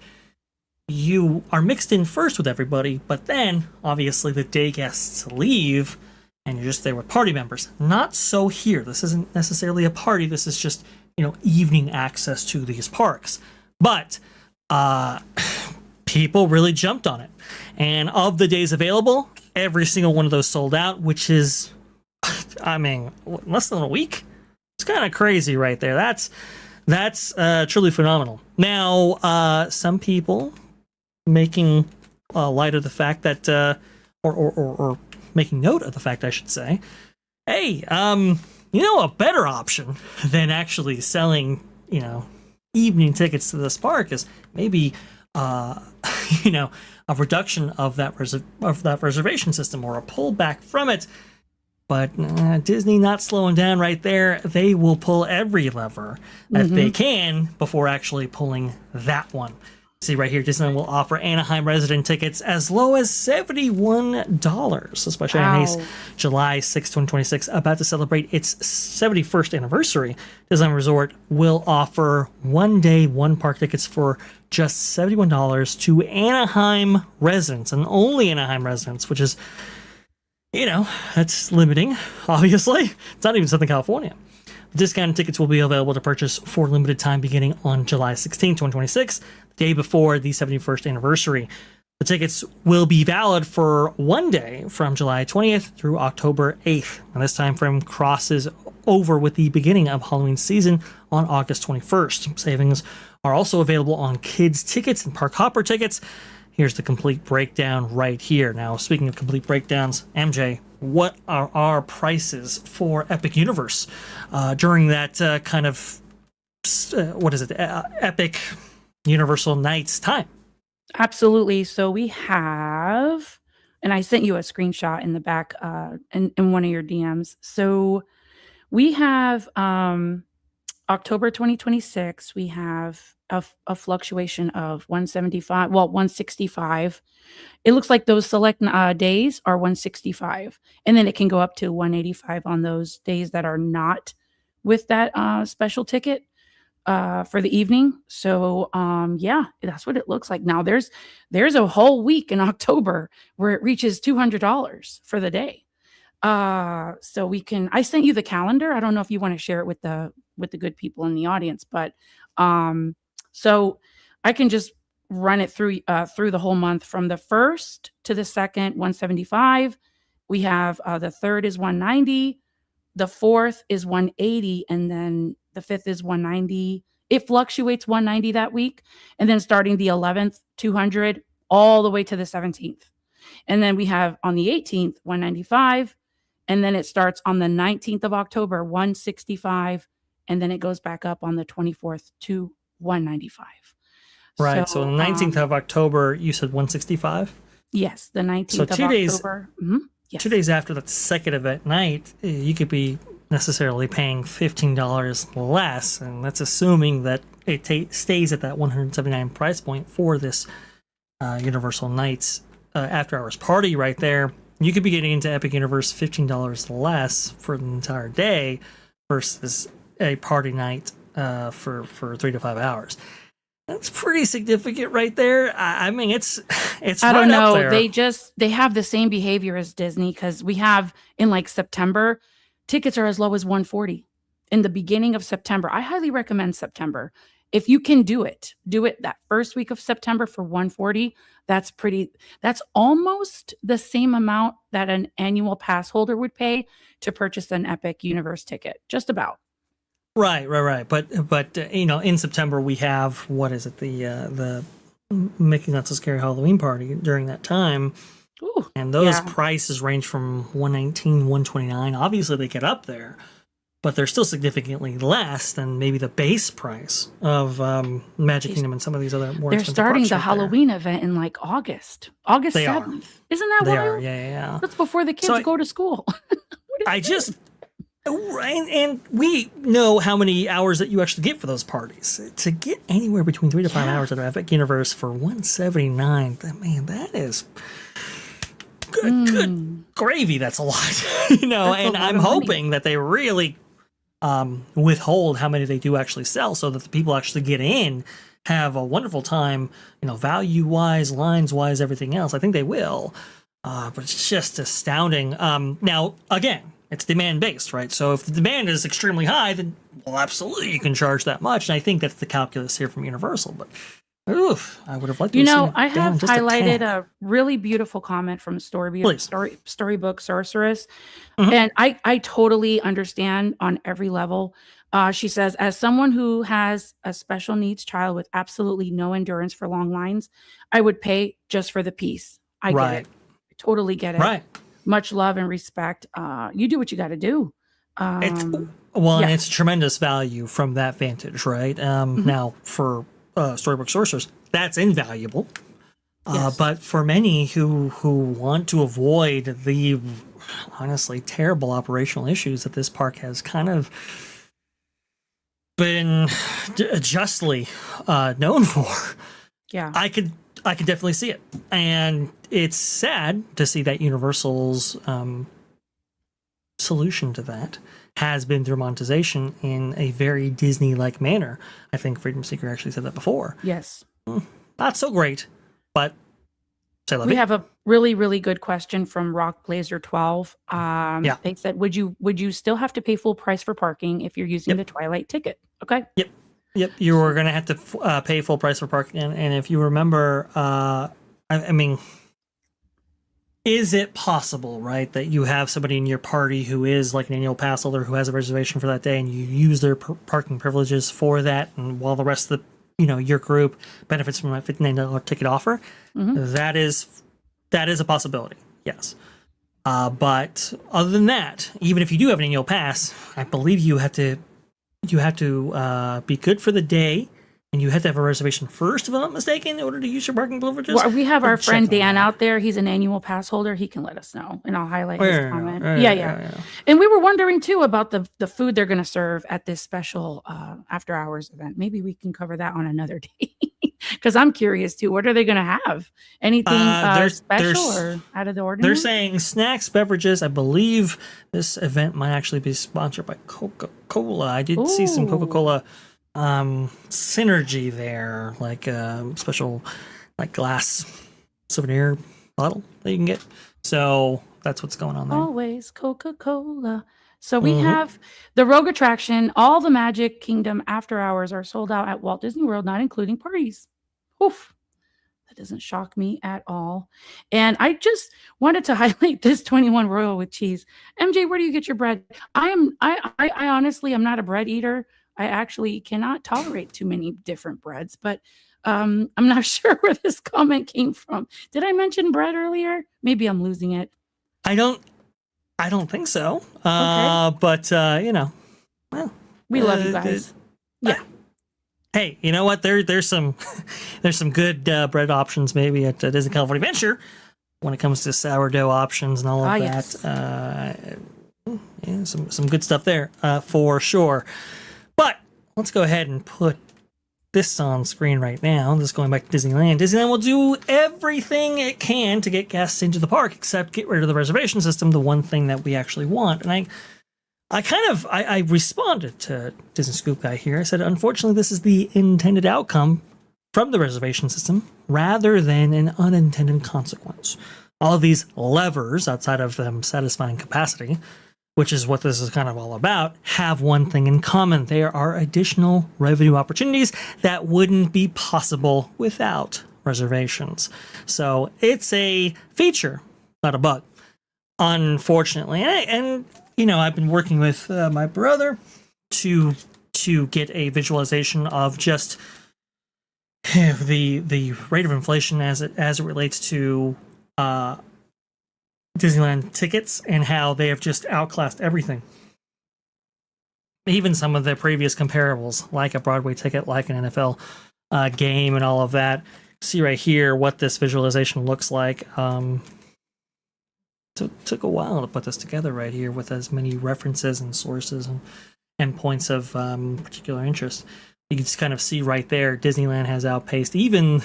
you are mixed in first with everybody, but then obviously the day guests leave and you're just there with party members. Not so here. This isn't necessarily a party. This is just, evening access to these parks. But people really jumped on it. And of the days available, every single one of those sold out, which is, less than a week. It's kind of crazy right there. That's truly phenomenal. Now, some people making light of the fact that, or making note of the fact, I should say, hey, a better option than actually selling, evening tickets to this park is maybe, a reduction of that reservation system or a pullback from it. But Disney not slowing down right there. They will pull every lever that they can before actually pulling that one. See right here, Disneyland will offer Anaheim resident tickets as low as $71, especially on July 6, 2026, about to celebrate its 71st anniversary. Disneyland Resort will offer 1-day, 1-park tickets for just $71 to Anaheim residents, and only Anaheim residents, which is, that's limiting, obviously. It's not even Southern California. Discounted tickets will be available to purchase for limited time beginning on July 16, 2026, the day before the 71st anniversary. The tickets will be valid for 1 day from July 20th through October 8th. And this time frame crosses over with the beginning of Halloween season on August 21st. Savings are also available on kids' tickets and park hopper tickets. Here's the complete breakdown right here. Now, speaking of complete breakdowns, MJ, what are our prices for Epic Universe during that kind of, Epic Universal Nights time? Absolutely. So we have, and I sent you a screenshot in the back in one of your DMs. So we have October 2026, we have a fluctuation of 175, well, 165. It looks like those select days are 165, and then it can go up to 185 on those days that are not with that special ticket for the evening. So yeah, that's what it looks like. Now there's a whole week in October where it reaches $200 for the day. So I sent you the calendar. I don't know if you want to share it with the good people in the audience, but so I can just run it through the whole month from the 1st to the 2nd, 175. We have the 3rd is 190, the 4th is 180, and then the 5th is 190. It fluctuates 190 that week, and then starting the 11th, 200, all the way to the 17th. And then we have on the 18th, 195. And then it starts on the 19th of October, 165. And then it goes back up on the 24th to 195. Right. So the 19th of October, you said 165? Yes, the 19th so of October. Yes. 2 days after that second event night, you could be necessarily paying $15 less. And that's assuming that it stays at that $179 price point for this Universal Nights after hours party right there. You could be getting into Epic Universe $15 less for the entire day versus a party night for 3 to 5 hours. That's pretty significant right there. I mean, it's I don't know. Up there. They have the same behavior as Disney, because we have in like September, tickets are as low as $140 in the beginning of September. I highly recommend September. If you can do it that first week of September for $140. That's almost the same amount that an annual pass holder would pay to purchase an Epic Universe ticket. Just about. Right. But in September we have, what is it? The Mickey Not So Scary Halloween party during that time. Ooh, and those prices range from $119, $129. Obviously they get up there, but they're still significantly less than maybe the base price of Magic Kingdom and some of these other more They're expensive starting parks the right Halloween event in like August They 7th. Isn't that They wild? are, yeah. That's before the kids go to school. And we know how many hours that you actually get for those parties. To get anywhere between 3 to 5 hours at Epic Universe for $179, man, that is good gravy. That's a lot, and I'm hoping that they really withhold how many they do actually sell, so that the people actually get in, have a wonderful time, value wise, lines wise, everything else. I think they will, but it's just astounding. Now again, it's demand based, right? So if the demand is extremely high, then absolutely you can charge that much. And I think that's the calculus here from Universal. But I would have liked to I have highlighted a really beautiful comment from Storybook Sorceress. Mm-hmm. And I totally understand on every level. She says, as someone who has a special needs child with absolutely no endurance for long lines, I would pay just for the piece. I get it. I totally get it. Right. Much love and respect. You do what you got to do. And it's tremendous value from that vantage, right? Now, for Storybook Sorcerers, that's invaluable. Yes. But for many who want to avoid the honestly terrible operational issues that this park has kind of been justly known for, I could definitely see it. And it's sad to see that Universal's solution to that has been through monetization in a very Disney-like manner. I think Freedom Seeker actually said that before. Yes. Not so great, but we have a really, really good question from Rock Blazer 12. They said, would you still have to pay full price for parking if you're using the Twilight ticket? Okay. Yep, you were going to have to pay full price for parking. And if you remember, I mean, is it possible, right, that you have somebody in your party who is like an annual pass holder who has a reservation for that day, and you use their parking privileges for that, and while the rest of your group benefits from that $59 ticket offer? Mm-hmm. That is a possibility, yes. But other than that, even if you do have an annual pass, I believe you have to be good for the day and you have to have a reservation first, if I'm not mistaken, in order to use your parking privileges. Well, we have our Check friend on Dan that. out there. He's an annual pass holder. He can let us know, and I'll highlight his comment. Yeah. Yeah. And we were wondering too about the food they're going to serve at this special after hours event. Maybe we can cover that on another day because I'm curious too. What are they going to have? Anything special or out of the ordinary? They're saying snacks, beverages. I believe this event might actually be sponsored by Coca-Cola. I did see some Coca-Cola synergy there, like a special like glass souvenir bottle that you can get. So that's what's going on there. Always Coca-Cola. So we have the Rogue attraction. All the Magic Kingdom after hours are sold out at Walt Disney World, not including parties. Oof. That doesn't shock me at all. And I just wanted to highlight this 21 Royal with cheese. MJ, where do you get your bread? I honestly, I'm not a bread eater. I actually cannot tolerate too many different breads, but I'm not sure where this comment came from. Did I mention bread earlier? Maybe I'm losing it. I don't think so. Okay. But well, we love you guys. Yeah. Hey, you know what? There's some good bread options maybe at Disney California Adventure when it comes to sourdough options and all of that. Yes. Yeah, some good stuff there for sure. But let's go ahead and put this on screen right now. Just going back to Disneyland. Disneyland will do everything it can to get guests into the park, except get rid of the reservation system, the one thing that we actually want. And I responded to Disney Scoop Guy here. I said, unfortunately, this is the intended outcome from the reservation system rather than an unintended consequence. All of these levers, outside of them satisfying capacity, which is what this is kind of all about, have one thing in common. There are additional revenue opportunities that wouldn't be possible without reservations. So it's a feature, not a bug, unfortunately. And I've been working with my brother to get a visualization of just the rate of inflation as it relates to Disneyland tickets and how they have just outclassed everything. Even some of the previous comparables, like a Broadway ticket, like an NFL game, and all of that. See right here what this visualization looks like. Took a while to put this together right here with as many references and sources and points of particular interest. You can just kind of see right there, Disneyland has outpaced even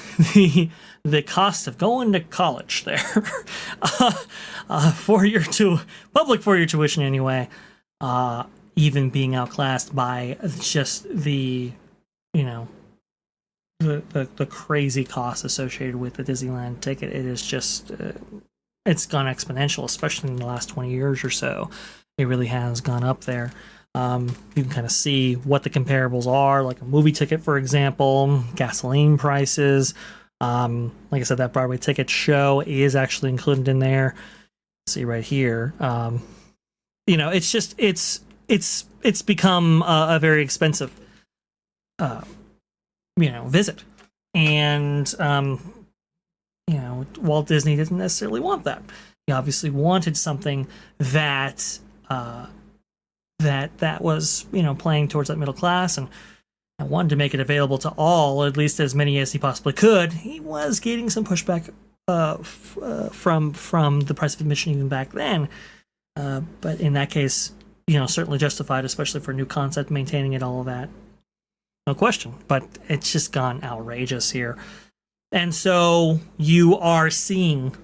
the cost of going to college there. Public 4-year tuition anyway, even being outclassed by just the crazy costs associated with the Disneyland ticket. It is just, it's gone exponential, especially in the last 20 years or so. It really has gone up there. You can kind of see what the comparables are, like a movie ticket, for example, gasoline prices. Like I said, that Broadway ticket show is actually included in there. See right here. It's just it's become a very expensive visit, and Walt Disney didn't necessarily want that. He obviously wanted something that was playing towards that middle class, and I wanted to make it available to all, at least as many as he possibly could. He was getting some pushback from the price of admission even back then, but in that case, certainly justified, especially for a new concept, maintaining it, all of that, no question. But it's just gone outrageous here, and so you are seeing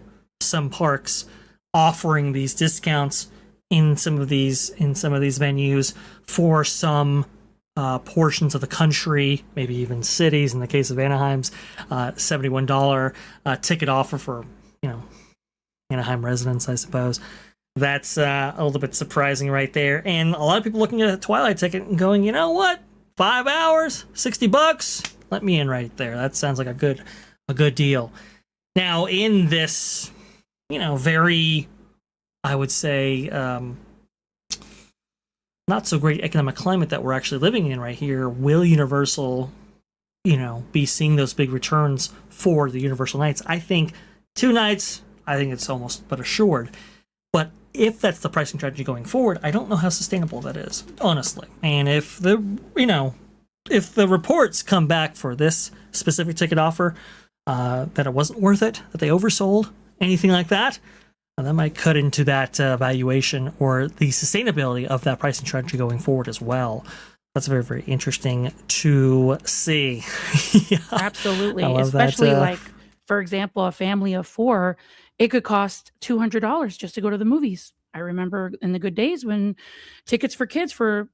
some parks offering these discounts in some of these venues for some portions of the country, maybe even cities. In the case of Anaheim's, $71 ticket offer for Anaheim residents, I suppose. That's a little bit surprising right there. And a lot of people looking at a Twilight ticket and going, you know what, 5 hours, $60, let me in right there. That sounds like a good deal. Now in this, very, I would say, not so great economic climate that we're actually living in right here, will Universal, be seeing those big returns for the Universal nights? I think 2 nights, I think it's almost but assured. But if that's the pricing strategy going forward, I don't know how sustainable that is, honestly. And if the, if the reports come back for this specific ticket offer that it wasn't worth it, that they oversold, anything like that, that might cut into that valuation or the sustainability of that pricing strategy going forward as well. That's very, very interesting to see. Yeah. Absolutely. Especially like, for example, a family of 4, it could cost $200 just to go to the movies. I remember in the good days when tickets for kids to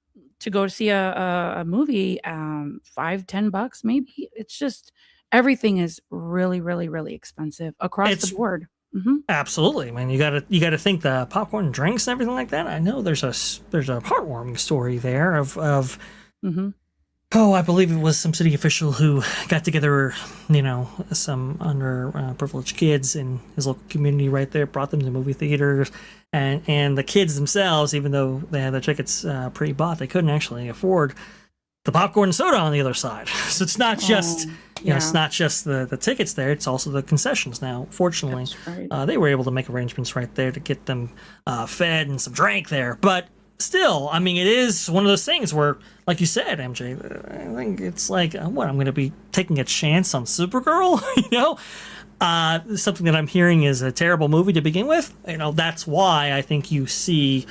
go to see a movie, $5-10 maybe. It's just everything is really, really, really expensive across the board. Mm-hmm. Absolutely. I mean, you gotta think the popcorn, drinks, and everything like that. I know there's a heartwarming story there of mm-hmm. I believe it was some city official who got together, some underprivileged kids in his local community right there, brought them to movie theaters, and the kids themselves, even though they had their tickets pre-bought, they couldn't actually afford the popcorn and soda on the other side. So it's not just it's not just the tickets there; it's also the concessions. Now, fortunately, right. They were able to make arrangements right there to get them fed and some drink there, but. Still, I mean, it is one of those things where, like you said, MJ, I think it's like, what, I'm going to be taking a chance on Supergirl, something that I'm hearing is a terrible movie to begin with. That's why I think you see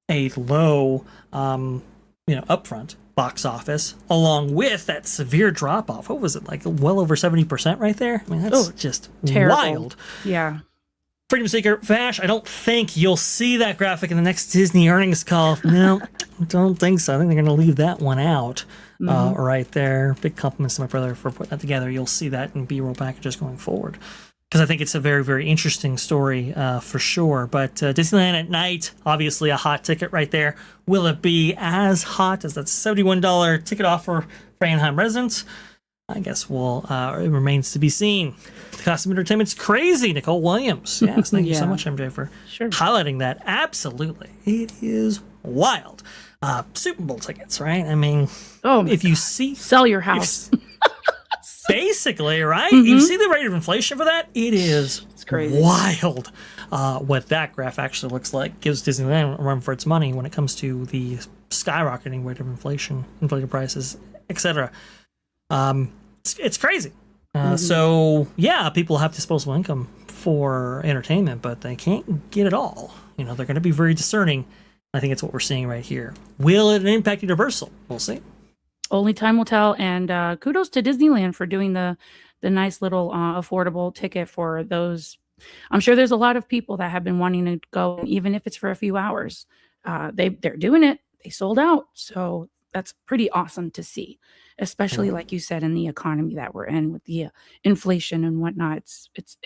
a low, upfront box office, along with that severe drop off. What was it, like well over 70% right there? I mean, that's just terrible. Wild. Yeah. Freedom Seeker, Vash, I don't think you'll see that graphic in the next Disney earnings call. No, I don't think so. I think they're going to leave that one out right there. Big compliments to my brother for putting that together. You'll see that in B-roll packages going forward. Because I think it's a very, very interesting story for sure. But Disneyland at night, obviously a hot ticket right there. Will it be as hot as that $71 ticket offer for Anaheim residents? I guess it remains to be seen. The cost of entertainment's crazy. Nicole Williams. Yes, thank you so much, MJ, for highlighting that. Absolutely. It is wild. Super Bowl tickets, right? I mean, if you see... Sell your house. Basically, right? Mm-hmm. You see the rate of inflation for that? It's crazy. Wild. What that graph actually looks like gives Disneyland a run for its money when it comes to the skyrocketing rate of inflation, inflated prices, etc. It's crazy. So people have disposable income for entertainment, but they can't get it all. They're going to be very discerning. I think it's what we're seeing right here. Will it impact Universal? We'll see. Only time will tell. And kudos to Disneyland for doing the nice little affordable ticket for those. I'm sure there's a lot of people that have been wanting to go, even if it's for a few hours. They're doing it. They sold out. So that's pretty awesome to see, especially like you said, in the economy that we're in with the inflation and whatnot. It's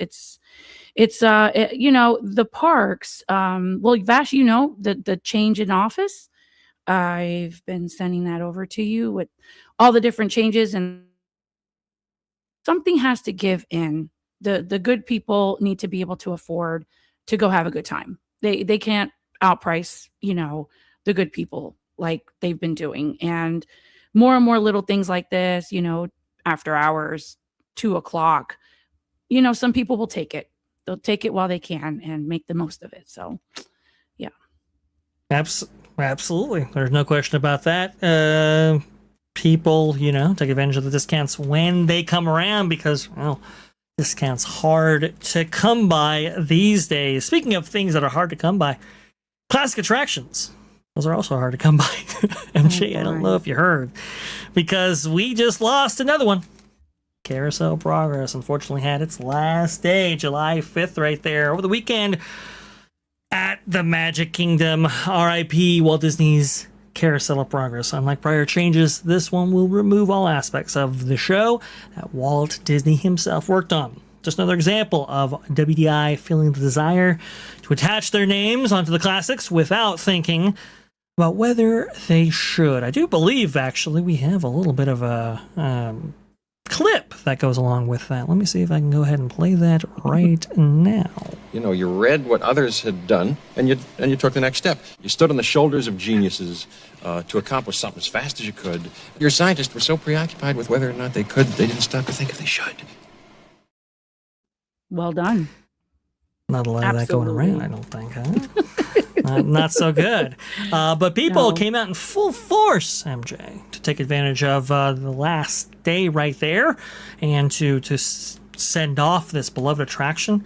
the parks. Well, Vash, the change in office. I've been sending that over to you with all the different changes, and something has to give in. The good people need to be able to afford to go have a good time. They can't outprice, the good people like they've been doing. And more little things like this, after hours, 2:00, some people will take it. They'll take it while they can and make the most of it. So, yeah. Absolutely. There's no question about that. People, take advantage of the discounts when they come around because, discounts hard to come by these days. Speaking of things that are hard to come by, classic attractions. Those are also hard to come by. MJ, I don't know if you heard, because we just lost another one. Carousel Progress unfortunately had its last day, July 5th, right there over the weekend at the Magic Kingdom. RIP Walt Disney's Carousel of Progress. Unlike prior changes, this one will remove all aspects of the show that Walt Disney himself worked on. Just another example of WDI feeling the desire to attach their names onto the classics without thinking about whether they should. I do believe, actually, we have a little bit of a clip that goes along with that. Let me see if I can go ahead and play that right now. You read what others had done, and you took the next step. You stood on the shoulders of geniuses to accomplish something as fast as you could. Your scientists were so preoccupied with whether or not they could, they didn't stop to think if they should. Well done. Not a lot of that going around, I don't think, huh? not so good. But people No. came out in full force, MJ, to take advantage of the last day right there, and to send off this beloved attraction.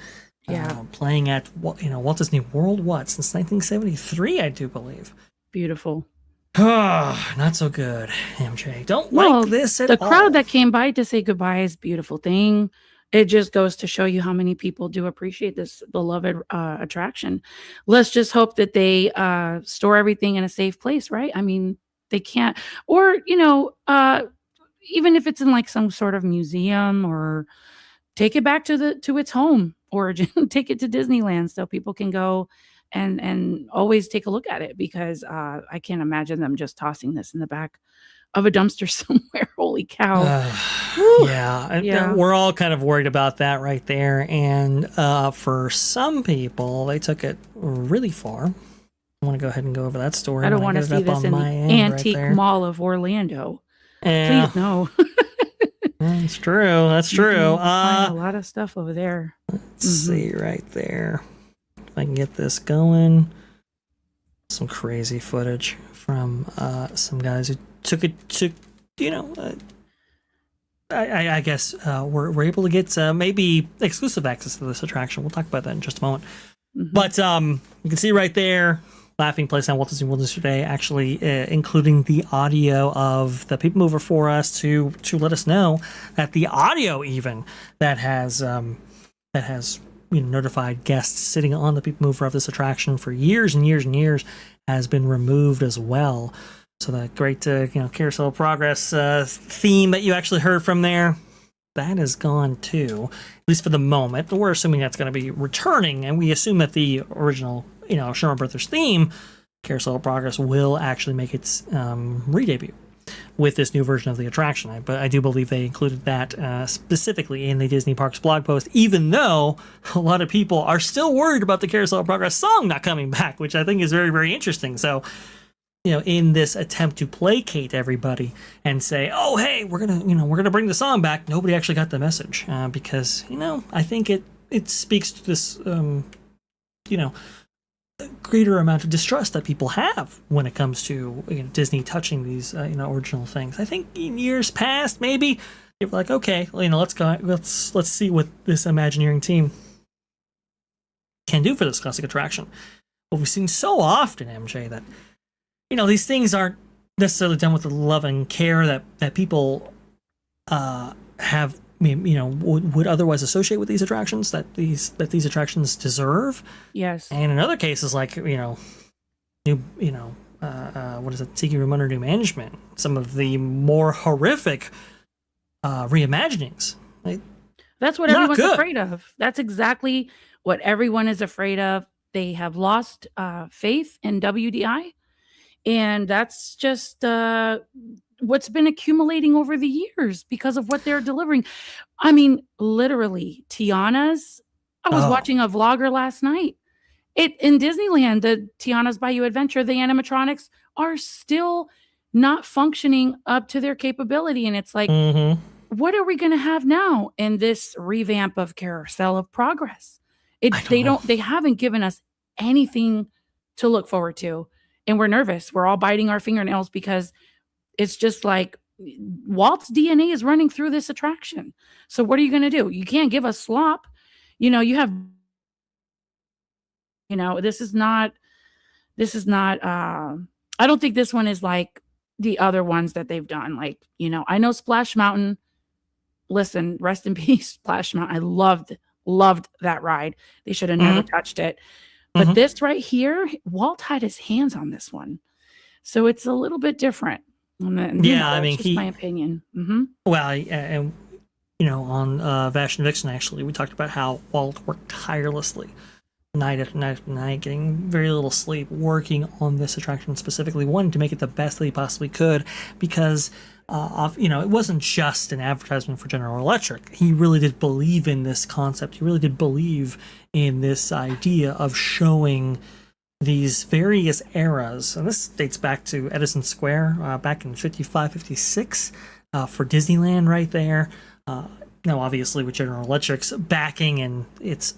Yeah. Playing at Walt Disney World, since 1973, I do believe. Beautiful. Not so good, MJ. Don't Well, like this at the all. crowd that came by to say goodbye is a beautiful thing. It just goes to show you how many people do appreciate this beloved attraction. Let's just hope that they store everything in a safe place, right? I mean, they can't, or even if it's in like some sort of museum, or take it back to its home origin, take it to Disneyland so people can go and always take a look at it, because I can't imagine them just tossing this in the back of a dumpster somewhere. Holy cow. Yeah, we're all kind of worried about that right there. And for some people, they took it really far. I want to go ahead and go over that story. I don't want to see this in the antique mall of Orlando. Yeah. Please, no. That's true. That's true. Find a lot of stuff over there. Let's see right there. If I can get this going. Some crazy footage from some guys who took it to, I guess we're able to get maybe exclusive access to this attraction. We'll talk about that in just a moment. But you can see right there, Laughing Place on Walt Disney World yesterday, actually including the audio of the People Mover for us to let us know that the audio even that has notified guests sitting on the People Mover of this attraction for years and years and years has been removed as well. So that great Carousel of Progress theme that you actually heard from there, that is gone too, at least for the moment. But we're assuming that's going to be returning, and we assume that the original Sherman Brothers theme, Carousel of Progress, will actually make its re-debut with this new version of the attraction. But I do believe they included that specifically in the Disney Parks blog post, even though a lot of people are still worried about the Carousel of Progress song not coming back, which I think is very, very interesting. So, in this attempt to placate everybody and say, oh, hey, we're gonna bring the song back, nobody actually got the message, because I think it speaks to this greater amount of distrust that people have when it comes to Disney touching these original things. I think in years past, maybe they were like, okay, let's see what this Imagineering team can do for this classic attraction. But we've seen so often, MJ, that these things aren't necessarily done with the love and care that people have would otherwise associate with these attractions, that these attractions deserve. Yes. And in other cases, like new what is it, Tiki Room under new management, some of the more horrific reimaginings. That's what everyone's afraid of. That's exactly what everyone is afraid of. They have lost faith in WDI, and that's just what's been accumulating over the years because of what they're delivering. I mean, literally, Tiana's. I was watching a vlogger last night. In Disneyland, the Tiana's Bayou Adventure, the animatronics are still not functioning up to their capability, and it's like, what are we going to have now in this revamp of Carousel of Progress? They haven't given us anything to look forward to, and we're nervous. We're all biting our fingernails because it's just like Walt's DNA is running through this attraction. So what are you going to do? You can't give us slop. You have, this is not, I don't think this one is like the other ones that they've done. Like, I know Splash Mountain, listen, rest in peace, Splash Mountain. I loved that ride. They should have never touched it. But this right here, Walt had his hands on this one. So it's a little bit different. I mean, just my opinion. Well, and on Vash and Vixen, actually, we talked about how Walt worked tirelessly, night after night after night, getting very little sleep, working on this attraction specifically, wanting to make it the best that he possibly could, because it wasn't just an advertisement for General Electric. He really did believe in this concept. He really did believe in this idea of showing these various eras, and this dates back to Edison Square back in 55, 56 for Disneyland right there. Now, obviously, with General Electric's backing and its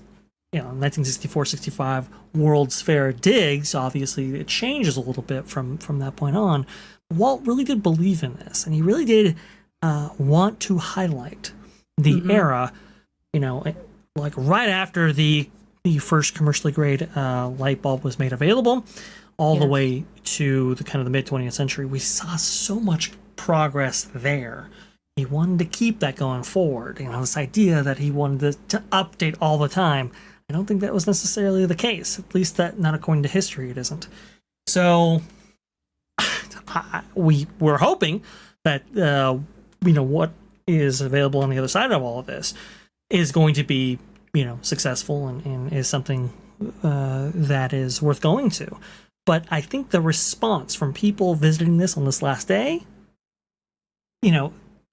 1964-65 World's Fair digs. Obviously, it changes a little bit from that point on. Walt really did believe in this, and he really did want to highlight the era, like right after the first commercially grade light bulb was made available, all the way to the kind of the mid 20th century. We saw so much progress there. He wanted to keep that going forward. This idea that he wanted to update all the time, I don't think that was necessarily the case. At least that, not according to history, it isn't. So we're hoping that what is available on the other side of all of this is going to be successful and is something that is worth going to. But I think the response from people visiting this on this last day,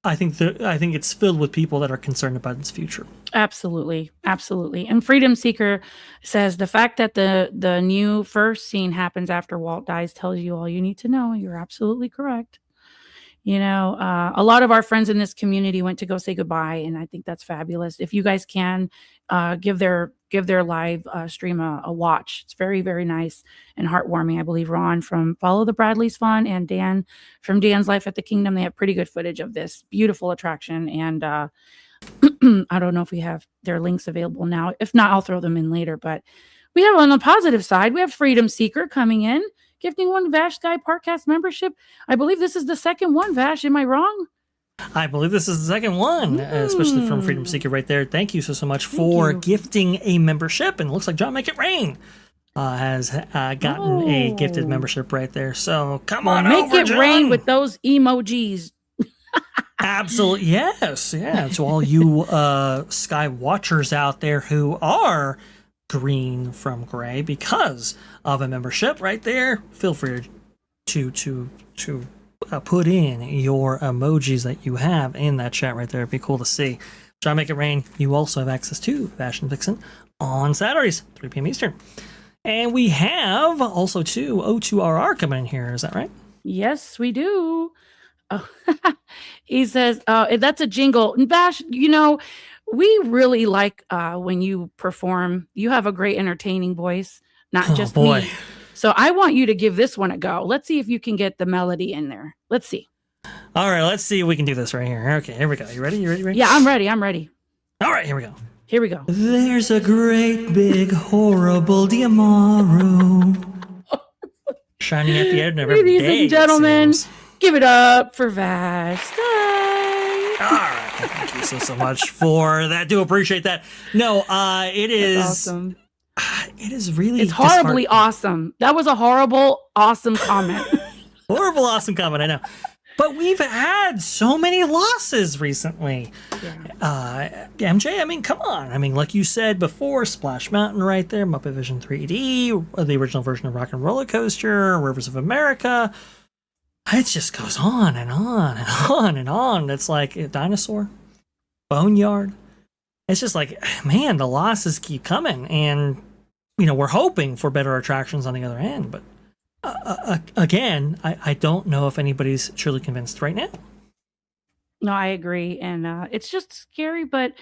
I think it's filled with people that are concerned about its future. Absolutely. And Freedom Seeker says the fact that the new first scene happens after Walt dies tells you all you need to know. You're absolutely correct. A lot of our friends in this community went to go say goodbye, and I think that's fabulous. If you guys can give their live stream a watch, it's very, very nice and heartwarming. I believe Ron from Follow the Bradleys Fun and Dan from Dan's Life at the Kingdom, they have pretty good footage of this beautiful attraction. And I don't know if we have their links available now. If not, I'll throw them in later. But we have on the positive side, we have Freedom Seeker coming in, gifting one Vash Sky ParkCast membership. I believe this is the second one, Vash. Am I wrong? I believe this is the second one, especially from Freedom Seeker right there. Thank you so much for gifting a membership. And it looks like John Make It Rain has gotten a gifted membership right there. So come on Make over, it John. rain with those emojis. Absolutely. Yes. Yeah. To all you Sky watchers out there who are green from gray because of a membership right there, feel free to put in your emojis that you have in that chat right there. It'd be cool to see. John Make It Rain, you also have access to Vash and Vixen on Saturdays, 3 p.m. Eastern. And we have also O2RR coming in here. Is that right? Yes, we do. Oh, he says, that's a jingle. And Vash, we really like when you perform. You have a great entertaining voice, not just me. So I want you to give this one a go. Let's see if you can get the melody in there. Let's see. All right, let's see if we can do this right here. Okay, here we go. You ready? You ready? Yeah, I'm ready. All right, here we go. Here we go. There's a great big horrible tomorrow shining at the end of every Ladies day. and gentlemen, give it up for Vash Sky. All right, thank you so much for that. Do appreciate that. No, it is awesome. It is really. It's horribly awesome. That was a horrible, awesome comment. Horrible, awesome comment. I know. But we've had so many losses recently. Yeah. MJ, I mean, come on. I mean, like you said before, Splash Mountain right there, Muppet Vision 3D, the original version of Rock and Roller Coaster, Rivers of America. It just goes on and on and on and on. It's like a dinosaur, Boneyard. It's just like, man, the losses keep coming. And, we're hoping for better attractions on the other end. But again, I don't know if anybody's truly convinced right now. No, I agree. And it's just scary. But,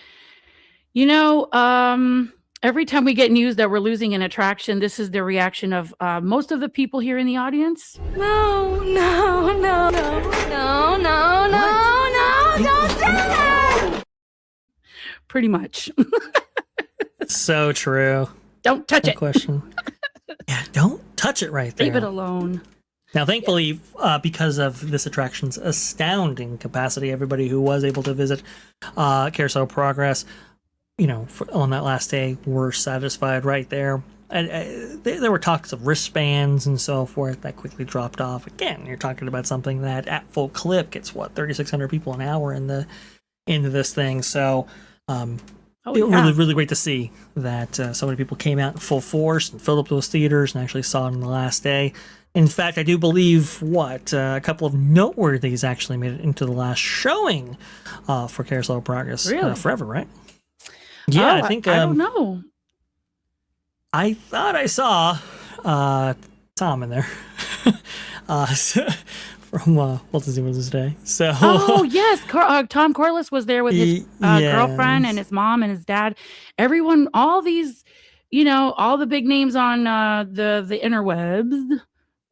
every time we get news that we're losing an attraction, this is the reaction of most of the people here in the audience. No, don't do it! Pretty much. So true. Don't touch it. Question. Yeah, don't touch it right there. Leave it alone. Now, thankfully, because of this attraction's astounding capacity, everybody who was able to visit Carousel Progress, on that last day, were satisfied right there. And there were talks of wristbands and so forth that quickly dropped off. Again, you're talking about something that at full clip gets 3,600 people an hour into this thing. So, really, really great to see that so many people came out in full force and filled up those theaters and actually saw it on the last day. In fact, I do believe a couple of noteworthies actually made it into the last showing for Carousel of Progress forever, right? Yeah, I think I don't know. I thought I saw Tom in there from Walt Disney World today. So Oh yes, Tom Corliss was there with his girlfriend and his mom and his dad. Everyone, all these, all the big names on the interwebs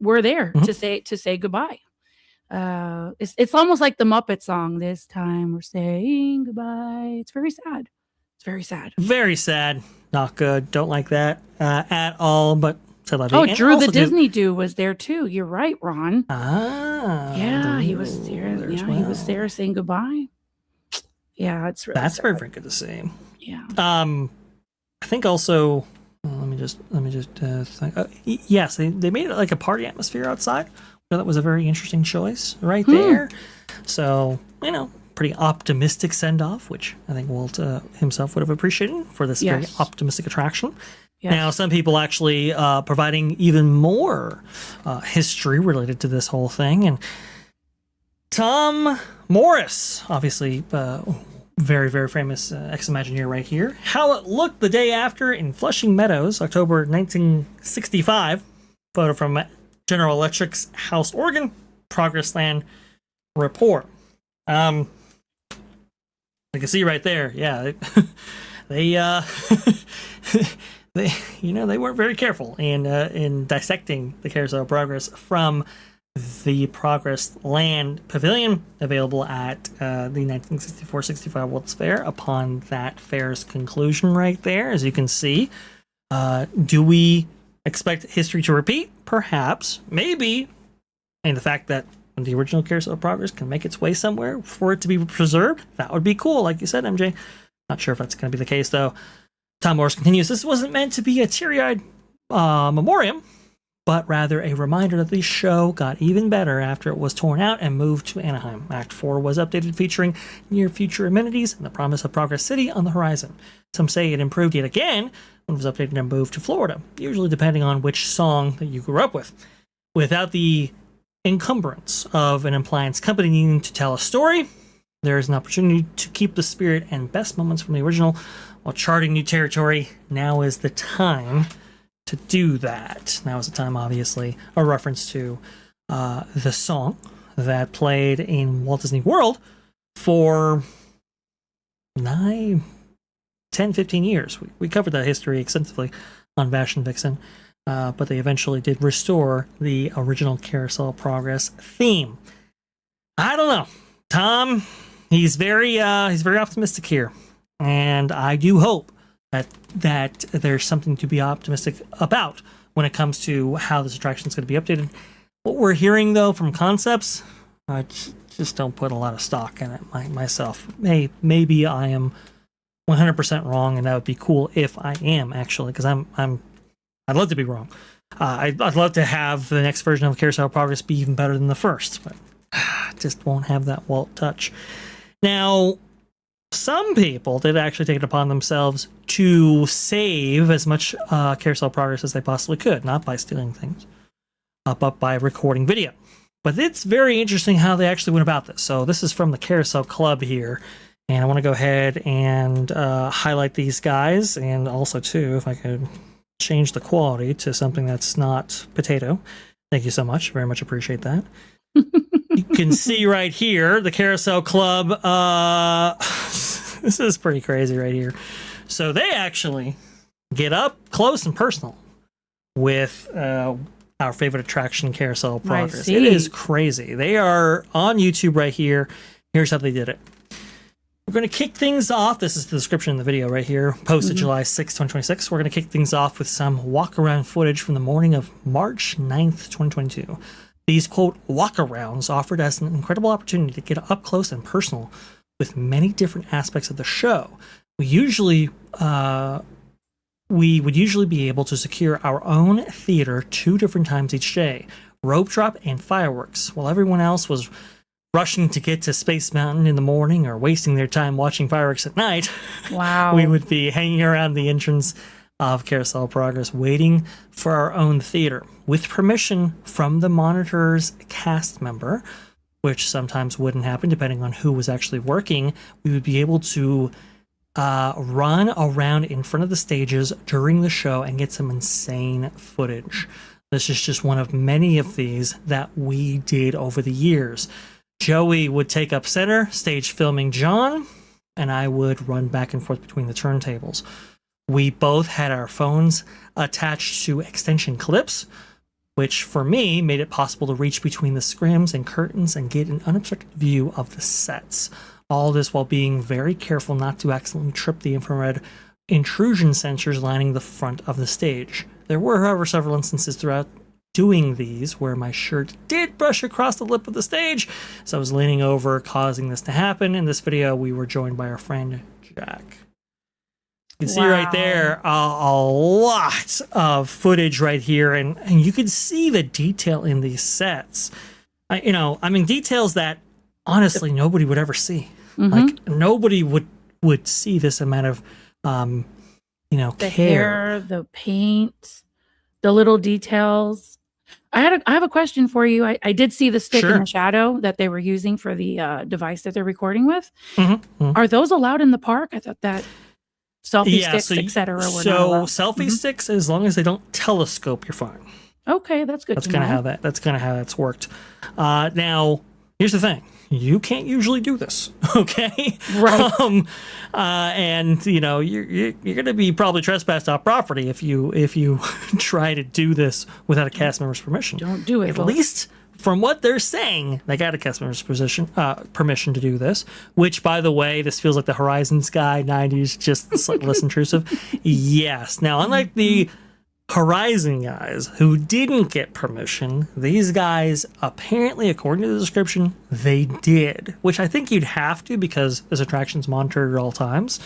were there to say goodbye. It's almost like the Muppet song. This time we're saying goodbye. It's very sad. It's very sad. Very sad. Not good. Don't like that at all. But oh, Drew the Disney Dude was there too. You're right, Ron. Yeah, he was there. Yeah, he was there saying goodbye. Yeah, it's really that's sad. very, very good to see. Yeah. I think also. Let me just think. Yes, they made it like a party atmosphere outside. So that was a very interesting choice right there. So pretty optimistic send off, which I think Walt himself would have appreciated for this very optimistic attraction. Yes. Now, some people actually providing even more history related to this whole thing. And Tom Morris, obviously very, very famous ex-Imagineer right here. How it looked the day after in Flushing Meadows, October 1965. Photo from General Electric's House Organ Progress Land report. You can see right there, yeah, they they weren't very careful in dissecting the Carousel of Progress from the Progress Land Pavilion available at the 1964-65 World's Fair. Upon that fair's conclusion, right there, as you can see, do we expect history to repeat? Perhaps, maybe, and the fact that when the original Carousel of Progress can make its way somewhere for it to be preserved, that would be cool, like you said, MJ. Not sure if that's going to be the case, though. Tom Morris continues, this wasn't meant to be a teary-eyed memoriam, but rather a reminder that the show got even better after it was torn out and moved to Anaheim. Act 4 was updated, featuring near-future amenities and the promise of Progress City on the horizon. Some say it improved yet again when it was updated and moved to Florida, usually depending on which song that you grew up with. Without the encumbrance of an appliance company needing to tell a story, there is an opportunity to keep the spirit and best moments from the original while charting new territory. Now is the time to do that. Now is the time, obviously, a reference to the song that played in Walt Disney World for 10, 15 years. We covered that history extensively on Vash and Vixen. But they eventually did restore the original Carousel of Progress theme. I don't know. Tom, he's very optimistic here. And I do hope that there's something to be optimistic about when it comes to how this attraction is going to be updated. What we're hearing, though, from concepts, I just don't put a lot of stock in it myself. Maybe I am 100% wrong, and that would be cool if I am, actually, because I'd love to be wrong. I'd love to have the next version of Carousel of Progress be even better than the first, but I just won't have that Walt touch. Now, some people did actually take it upon themselves to save as much Carousel of Progress as they possibly could, not by stealing things, but by recording video. But it's very interesting how they actually went about this. So this is from the Carousel Club here, and I want to go ahead and highlight these guys, and also, too, if I could change the quality to something that's not potato. Thank you so much. Very much appreciate that. You can see right here, the Carousel Club. This is pretty crazy right here. So they actually get up close and personal with our favorite attraction, Carousel of Progress. It is crazy. They are on YouTube right here. Here's how they did it. We're going to kick things off. This is the description of the video right here, posted July 6, 2026. We're going to kick things off with some walk-around footage from the morning of March 9th, 2022. These, quote, walk-arounds offered us an incredible opportunity to get up close and personal with many different aspects of the show. We would usually be able to secure our own theater 2 different times each day, rope drop and fireworks, while everyone else was rushing to get to Space Mountain in the morning or wasting their time watching fireworks at night. Wow. We would be hanging around the entrance of Carousel of Progress waiting for our own theater with permission from the monitor's cast member, which sometimes wouldn't happen depending on who was actually working. We would be able to run around in front of the stages during the show and get some insane footage. This is just one of many of these that we did over the years. Joey would take up center, stage filming John, and I would run back and forth between the turntables. We both had our phones attached to extension clips, which for me made it possible to reach between the scrims and curtains and get an unobstructed view of the sets. All this while being very careful not to accidentally trip the infrared intrusion sensors lining the front of the stage. There were, however, several instances throughout doing these where my shirt did brush across the lip of the stage, so I was leaning over, causing this to happen. In this video, we were joined by our friend Jack. You can see right there a lot of footage right here, and you can see the detail in these sets. Details that honestly nobody would ever see. Like nobody would see this amount of the the care. hair, the paint, the little details. I have a question for you. I did see the stick in the shadow that they were using for the device that they're recording with. Are those allowed in the park? I thought that selfie sticks, etc. were not allowed. Selfie sticks, as long as they don't telescope, you're fine. Okay, that's good. That's kind of how that's worked. Now, here's the thing. You can't usually do this, okay? Right. And you're going to be probably trespassed off property if you try to do this without a cast member's permission. Don't do it. At least from what they're saying, they got a cast member's permission to do this. Which, by the way, this feels like the Horizon Sky 90s, just slightly less intrusive. Yes. Now, unlike the Horizon guys who didn't get permission, these guys apparently, according to the description, they did, which I think you'd have to because this attraction's monitored at all times.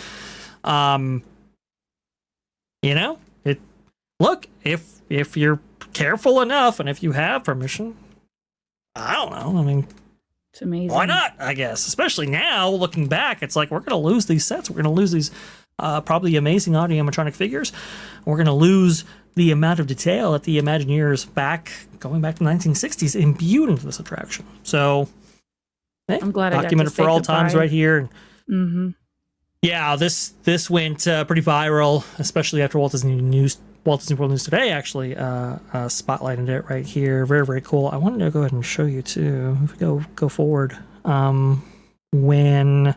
Look, if you're careful enough and if you have permission, I don't know. I mean, it's amazing. Why not? I guess, especially now looking back, it's like we're going to lose these sets. We're going to lose these probably amazing audio animatronic figures. We're going to lose the amount of detail that the Imagineers going back to the 1960s imbued into this attraction. So, I'm glad I documented got to for all goodbye. times right here. Yeah, this went pretty viral, especially after Walt Disney World News Today actually spotlighted it right here. Very, very cool. I wanted to go ahead and show you too. If we go forward, when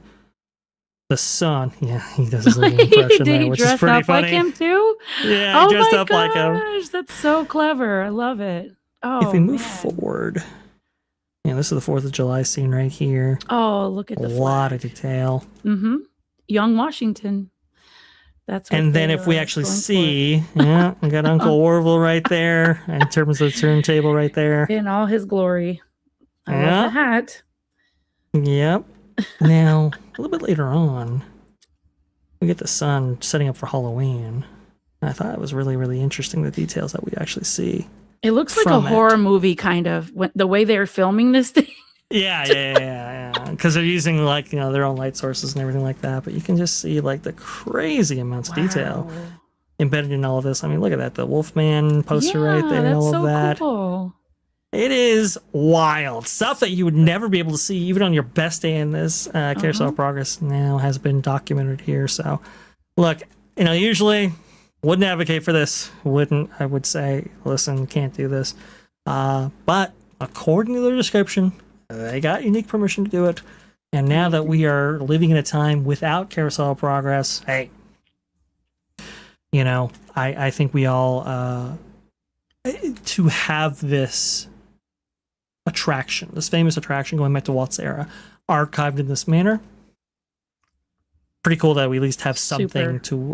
the sun, he does his little impression Did there, he which is dress pretty up funny. like him too? Yeah, he dressed up like him. That's so clever. I love it. Oh, if we move forward, this is the 4th of July scene right here. Oh, look at the lot of detail. Young Washington. That's what and then if we actually see, we got Uncle Orville right there in terms of the turntable right there. In all his glory. I love the hat. Yep. Now, a little bit later on, we get the sun setting up for Halloween. I thought it was really, really interesting, the details that we actually see. It looks like a horror movie, kind of, the way they're filming this thing. Yeah. Because they're using their own light sources and everything like that. But you can just see the crazy amounts of detail embedded in all of this. I mean, look at that, the Wolfman poster right there, and all of that. Cool. It is wild stuff that you would never be able to see even on your best day in this. Carousel of Progress now has been documented here. So, look, usually wouldn't advocate for this. I would say, listen, can't do this. But according to their description, they got unique permission to do it. And now that we are living in a time without Carousel of Progress, hey, I think we all, to have this attraction, this famous attraction going back to Walt's era, archived in this manner, pretty cool that we at least have something to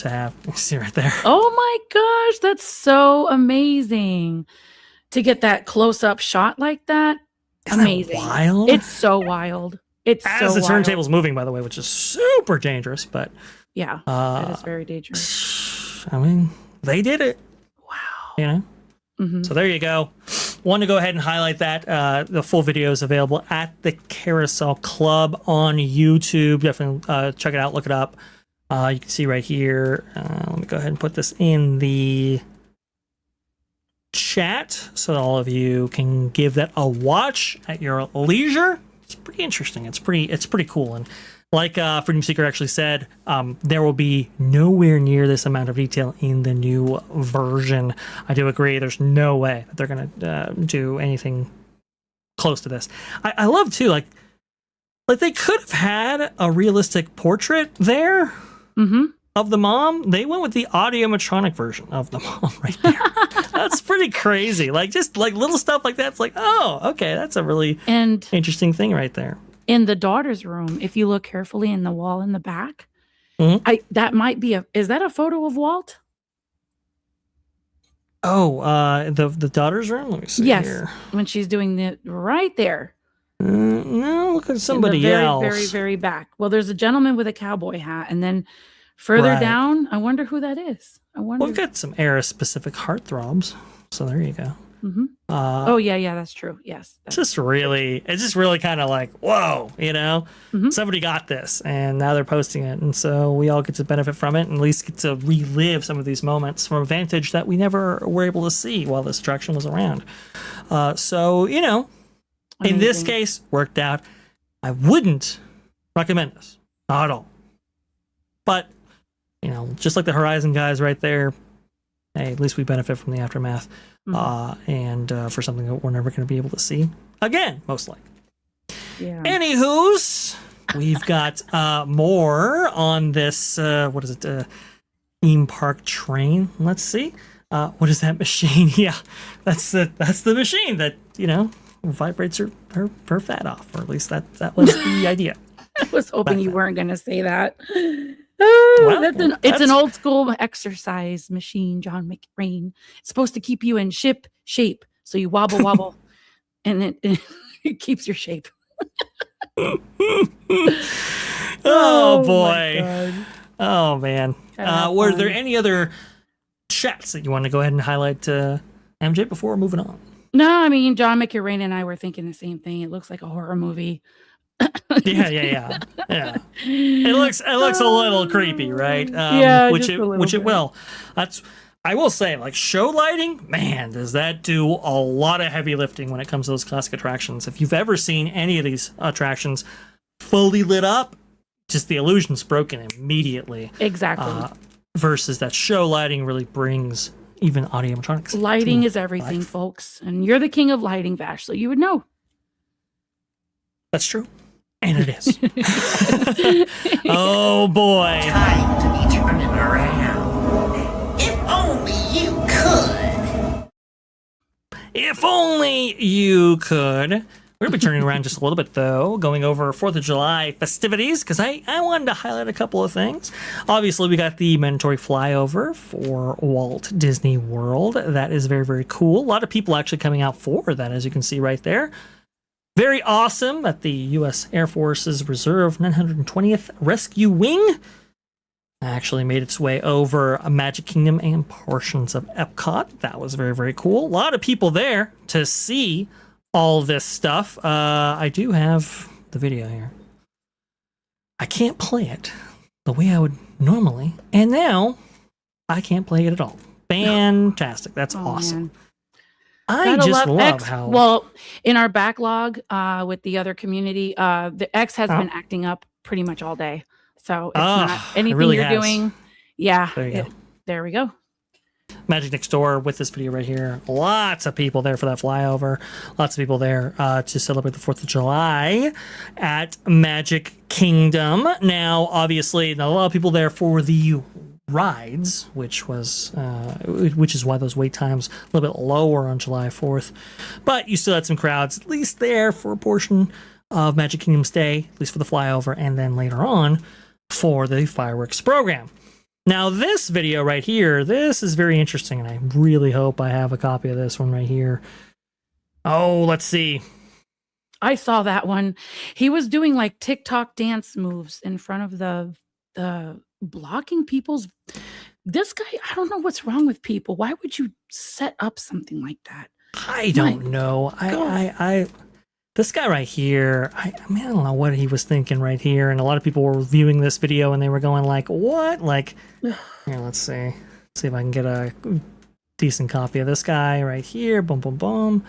have. You see right there. Oh my gosh, that's so amazing to get that close-up shot like that. Isn't amazing. That wild? It's so wild. It's as so the turntable's moving, by the way, which is super dangerous. But that is very dangerous. I mean, they did it. Wow. So there you go. Want to go ahead and highlight that. The full video is available at the Carousel Club on YouTube. Definitely check it out. Look it up. You can see right here. Let me go ahead and put this in the chat so all of you can give that a watch at your leisure. It's pretty interesting. It's pretty cool. And Like Freedom Seeker actually said, there will be nowhere near this amount of detail in the new version. I do agree. There's no way that they're going to do anything close to this. I love, too, like they could have had a realistic portrait there of the mom. They went with the audiomatronic version of the mom right there. That's pretty crazy. Like, just like little stuff like that. It's like, oh, okay, that's a really interesting thing right there. In the daughter's room, if you look carefully in the wall in the back, that might be is that a photo of Walt? Oh, the daughter's room? Let me see here. When she's doing the right there. No, look at somebody very, else. Very, very back. Well, there's a gentleman with a cowboy hat, and then further down, I wonder who that is. Well, we've got some era-specific heartthrobs, so there you go. Oh yeah, that's true. Yes, it's just really kind of like, whoa, somebody got this, and now they're posting it, and so we all get to benefit from it, and at least get to relive some of these moments from a vantage that we never were able to see while this attraction was around. So in this case, worked out. I wouldn't recommend this, not at all. But just like the Horizon guys right there, hey, at least we benefit from the aftermath. And for something that we're never going to be able to see again, most likely. Yeah. Anywho's, we've got more on this. What is it? Theme park train. Let's see. What is that machine? Yeah, that's the machine that vibrates her fat off, or at least that was the idea. I was hoping you weren't going to say that. Oh, it's an old school exercise machine, John McRain. It's supposed to keep you in shape, so you wobble, and it keeps your shape. Oh boy! Oh man! Were there any other chats that you want to go ahead and highlight, MJ, before we're moving on? No, I mean John McRain and I were thinking the same thing. It looks like a horror movie. Yeah. It looks a little creepy, right? Which it will. I will say, like, show lighting, man, does that do a lot of heavy lifting when it comes to those classic attractions. If you've ever seen any of these attractions fully lit up, just the illusion's broken immediately. Exactly. Versus that show lighting really brings even audiomatronics. Lighting is everything, folks, and you're the king of lighting, Vash, so you would know. That's true. And it is. Oh boy. Time to be turning around. If only you could. If only you could. We're going to be turning around just a little bit, though, going over 4th of July festivities, because I wanted to highlight a couple of things. Obviously, we got the mandatory flyover for Walt Disney World. That is very, very cool. A lot of people actually coming out for that, as you can see right there. Very awesome that the U.S. Air Force's Reserve 920th Rescue Wing actually made its way over Magic Kingdom and portions of Epcot. That was very, very cool. A lot of people there to see all this stuff. I do have the video here. I can't play it the way I would normally, and now I can't play it at all. Fantastic. That's awesome. Man. I just love how... Well, in our backlog with the other community, the X has been acting up pretty much all day. So it's not anything really you're doing. Yeah. There we go. Magic Next Door with this video right here. Lots of people there for that flyover. Lots of people there to celebrate the 4th of July at Magic Kingdom. Now, obviously, a lot of people there for the rides, which is why those wait times a little bit lower on July 4th. But you still had some crowds, at least there for a portion of Magic Kingdom's day, at least for the flyover, and then later on for the fireworks program. Now, this video right here, this is very interesting, and I really hope I have a copy of this one right here. Oh, let's see. I saw that one. He was doing like TikTok dance moves in front of the blocking people's. This guy, I don't know what's wrong with people. Why would you set up something like that? I don't know. I this guy right here, I don't know what he was thinking right here. And a lot of people were viewing this video and they were going like, what? Like, here, let's see. Let's see if I can get a decent copy of this guy right here. Boom, boom, boom.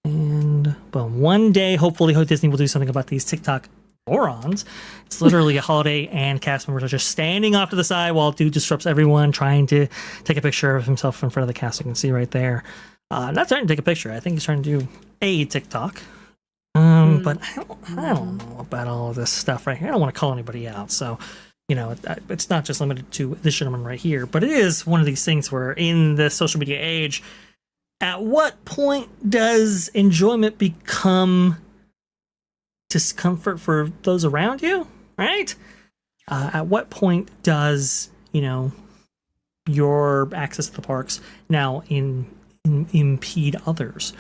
And boom. One day, hopefully, Disney will do something about these TikTok morons. It's literally a holiday, and cast members are just standing off to the side while dude disrupts everyone, trying to take a picture of himself in front of the cast. You can see right there. Not trying to take a picture. I think he's trying to do a TikTok. But I don't know about all of this stuff right here. I don't want to call anybody out. So, you know, it's not just limited to this gentleman right here, but it is one of these things where in the social media age, at what point does enjoyment become discomfort for those around you, right? At what point does, you know, your access to the parks now impede others?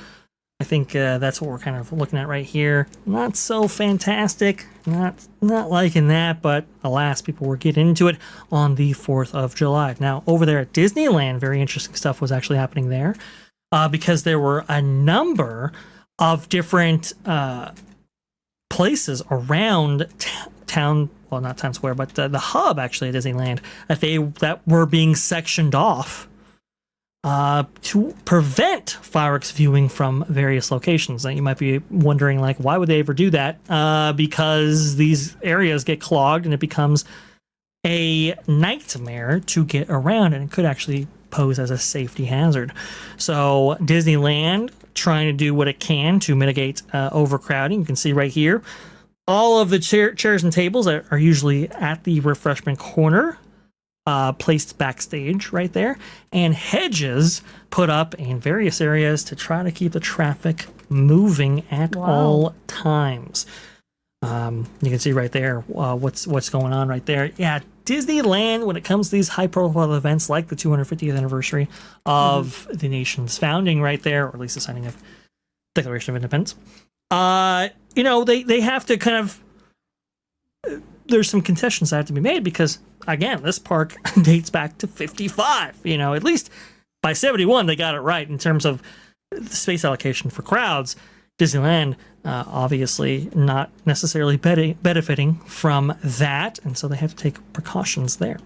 I think that's what we're kind of looking at right here. Not so fantastic, not liking that, but alas, people were getting into it on the 4th of July. Now, over there at Disneyland, very interesting stuff was actually happening there because there were a number of different places around town, well, not Times Square, but the hub actually at Disneyland that were being sectioned off to prevent fireworks viewing from various locations. Now you might be wondering, like, why would they ever do that? Because these areas get clogged and it becomes a nightmare to get around, and it could actually pose as a safety hazard. So Disneyland trying to do what it can to mitigate overcrowding. You can see right here, all of the chairs and tables are usually at the refreshment corner, placed backstage right there, and hedges put up in various areas to try to keep the traffic moving at all times. You can see right there what's going on right there. Yeah, Disneyland, when it comes to these high-profile events like the 250th anniversary of the nation's founding right there, or at least the signing of Declaration of Independence, you know, they have to kind of... there's some concessions that have to be made because, again, this park dates back to 55. You know, at least by 71, they got it right in terms of the space allocation for crowds. Disneyland, obviously not necessarily benefiting from that, and so they have to take precautions there.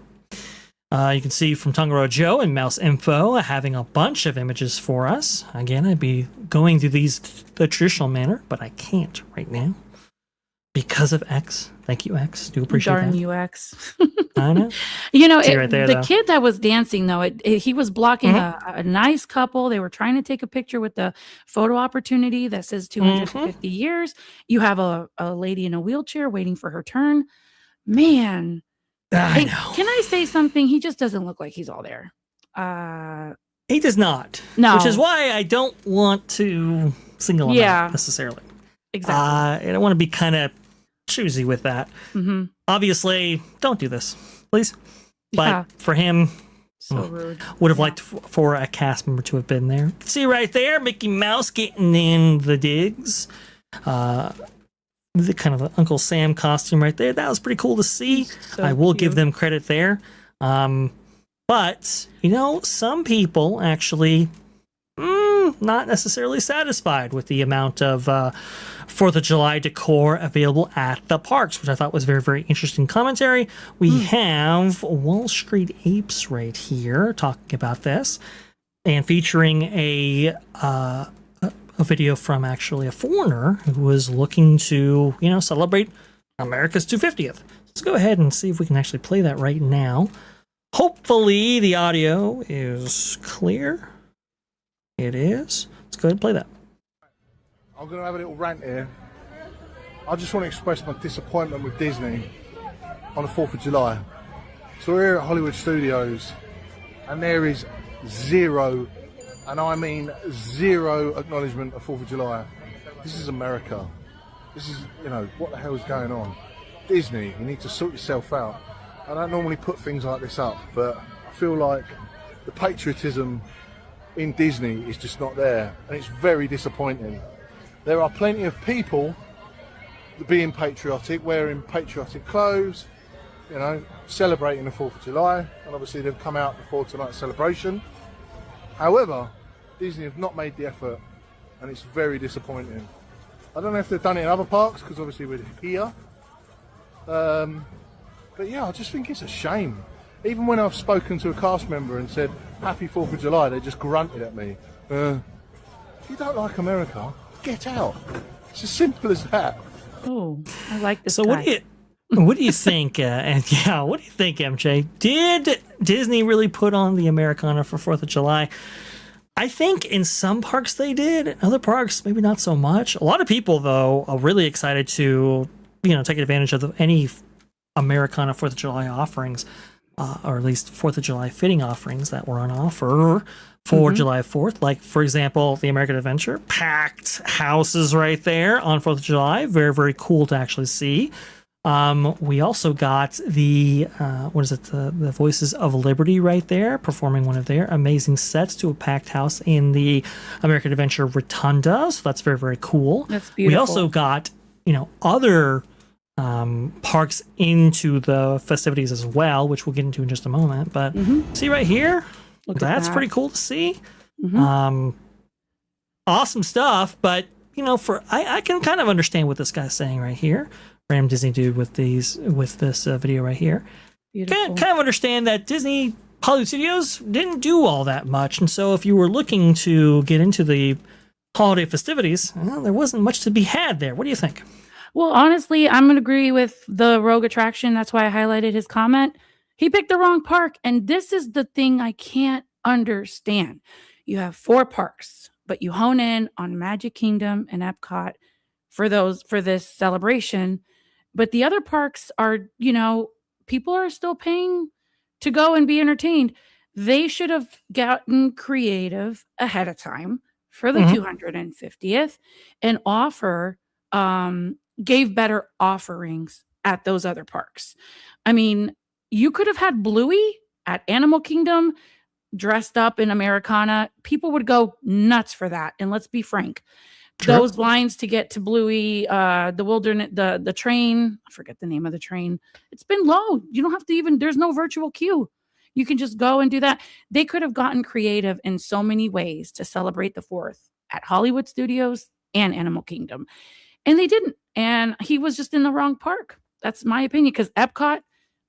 You can see from Tongaro Joe and Mouse Info having a bunch of images for us. Again, I'd be going through these the traditional manner, but I can't right now because of X. Thank you, X. Do appreciate Darn that. you, X. I know. You know, right there, the though. kid that was dancing, though, he was blocking a nice couple. They were trying to take a picture with the photo opportunity that says 250 years. You have a lady in a wheelchair waiting for her turn. Man. I know. Can I say something? He just doesn't look like he's all there. He does not. No. Which is why I don't want to single him out necessarily. Exactly. I don't want to be kind of choosy with that. Obviously, don't do this, please. But for him, so rude. Would have liked for a cast member to have been there. See right there, Mickey Mouse getting in the digs. The kind of Uncle Sam costume right there. That was pretty cool to see. So I will cute. give them credit there. But, you know, some people actually not necessarily satisfied with the amount of 4th of July decor available at the parks, which I thought was very, very interesting commentary. We have Wall Street Apes right here talking about this and featuring a video from actually a foreigner who was looking to, you know, celebrate America's 250th. Let's go ahead and see if we can actually play that right now. Hopefully the audio is clear. It is. Let's go ahead and play that. I'm going to have a little rant here. I just want to express my disappointment with Disney on the 4th of July. So we're here at Hollywood Studios and there is zero, and I mean zero, acknowledgement of 4th of July. This is America. This is, you know, what the hell is going on? Disney, you need to sort yourself out. I don't normally put things like this up, but I feel like the patriotism in Disney is just not there, and it's very disappointing. There are plenty of people being patriotic, wearing patriotic clothes, you know, celebrating the 4th of July, and obviously they've come out before tonight's celebration. However, Disney have not made the effort, and it's very disappointing. I don't know if they've done it in other parks, because obviously we're here. But yeah, I just think it's a shame. Even when I've spoken to a cast member and said, Happy 4th of July, they just grunted at me. If you don't like America, get out. It's as simple as that. Oh, I like this. So guy. what do you think? And yeah, what do you think, MJ? Did Disney really put on the Americana for 4th of July? I think in some parks they did. In other parks, maybe not so much. A lot of people, though, are really excited to, take advantage of any Americana 4th of July offerings, or at least 4th of July fitting offerings that were on offer for July 4th. Like, for example, the American Adventure, packed houses right there on 4th of July. Very, very cool to actually see. We also got the the Voices of Liberty right there, performing one of their amazing sets to a packed house in the American Adventure Rotunda. So that's very, very cool. That's beautiful. We also got, other parks into the festivities as well, which we'll get into in just a moment. But see right here, that's pretty cool to see. Awesome stuff. But, I can kind of understand what this guy's saying right here. Random Disney dude with this video right here. Kind of understand that Disney Hollywood Studios didn't do all that much, and so if you were looking to get into the holiday festivities, there wasn't much to be had there. What do you think? Well, honestly, I'm going to agree with the Rogue Attraction. That's why I highlighted his comment. He picked the wrong park, and this is the thing I can't understand. You have 4 parks, but you hone in on Magic Kingdom and Epcot for this celebration. But the other parks are, people are still paying to go and be entertained. They should have gotten creative ahead of time for the 250th and gave better offerings at those other parks. I mean, you could have had Bluey at Animal Kingdom dressed up in Americana. People would go nuts for that. And let's be frank. Sure. Those lines to get to Bluey, the wilderness, the train, I forget the name of the train. It's been low. You don't have to there's no virtual queue. You can just go and do that. They could have gotten creative in so many ways to celebrate the 4th at Hollywood Studios and Animal Kingdom. And they didn't. And he was just in the wrong park. That's my opinion. Because Epcot,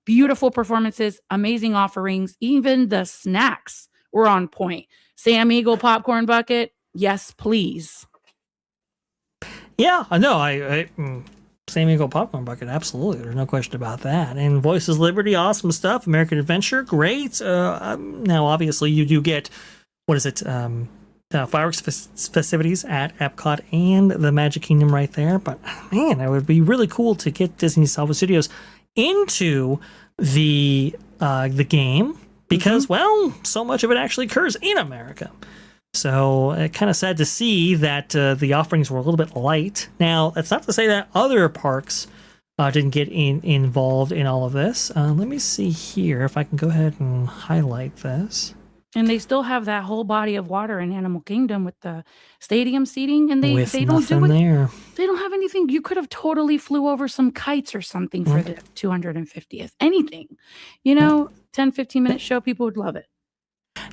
beautiful performances, amazing offerings. Even the snacks were on point. Sam Eagle popcorn bucket. Yes, please. Yeah, I know. I Sam Eagle popcorn bucket, absolutely. There's no question about that. And Voices Liberty, awesome stuff. American Adventure, great. Now, obviously, you do get fireworks festivities at Epcot and the Magic Kingdom right there. But man, it would be really cool to get Disney Hollywood Studios into the game because, well, so much of it actually occurs in America. So kind of sad to see that the offerings were a little bit light. Now, that's not to say that other parks didn't get involved in all of this. Let me see here if I can go ahead and highlight this. And they still have that whole body of water in Animal Kingdom with the stadium seating, and they don't do it there. They don't have anything. You could have totally flew over some kites or something for the 250th. Anything, 10-15 minute show, people would love it.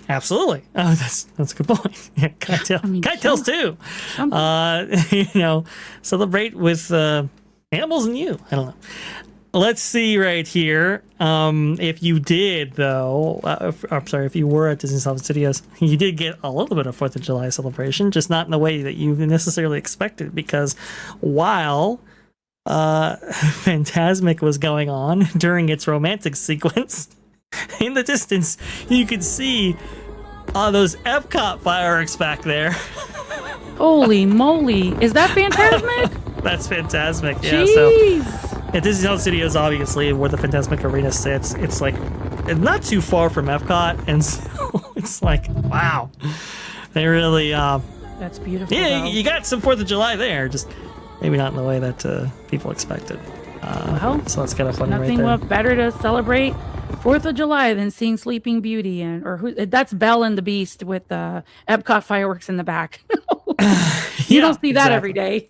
Absolutely. Oh, that's a good point. Yeah, kite-tails too. Celebrate with animals and you. I don't know. Let's see right here. If you did, though, if you were at Disney Hollywood Studios, you did get a little bit of 4th of July celebration, just not in the way that you necessarily expected, because while Fantasmic was going on during its romantic sequence, in the distance, you could see those Epcot fireworks back there. Holy moly. Is that Fantasmic? That's Fantasmic, yeah. Jeez. So at Disney Hollywood Studios, obviously, where the Fantasmic Arena sits, it's like not too far from Epcot, and so it's like, wow. They really... That's beautiful. Yeah, you got some 4th of July there, just maybe not in the way that people expected. So that's kind of funny right there. Nothing better to celebrate 4th of July than seeing Sleeping Beauty that's Belle and the Beast with Epcot fireworks in the back. You don't see that every day.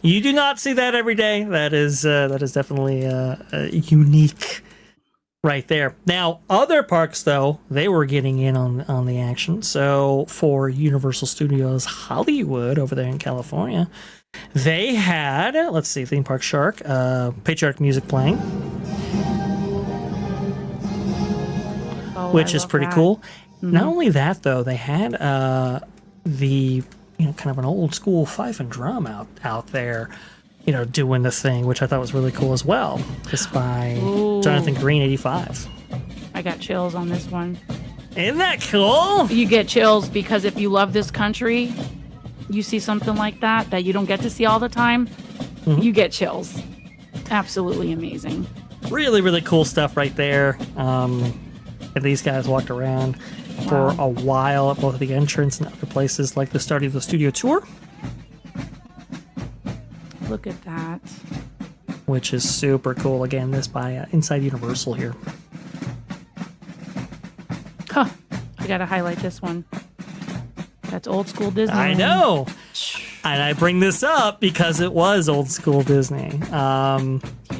You do not see that every day. That is definitely unique right there. Now, other parks, though, they were getting in on the action. So for Universal Studios Hollywood over there in California, they had, let's see, Theme Park Shark, patriotic music playing, which is pretty cool. Mm-hmm. Not only that, though, they had the kind of an old school fife and drum out there doing the thing, which I thought was really cool as well. This by Jonathan Green 85. I got chills on this one. Isn't that cool? You get chills because if you love this country, you see something like that you don't get to see all the time, you get chills. Absolutely amazing. Really, really cool stuff right there. And these guys walked around for a while at both the entrance and other places, like the start of the studio tour. Look at that. Which is super cool. Again, this by Inside Universal here. Huh. I gotta highlight this one. That's old school Disney. I know. And I bring this up because it was old school Disney.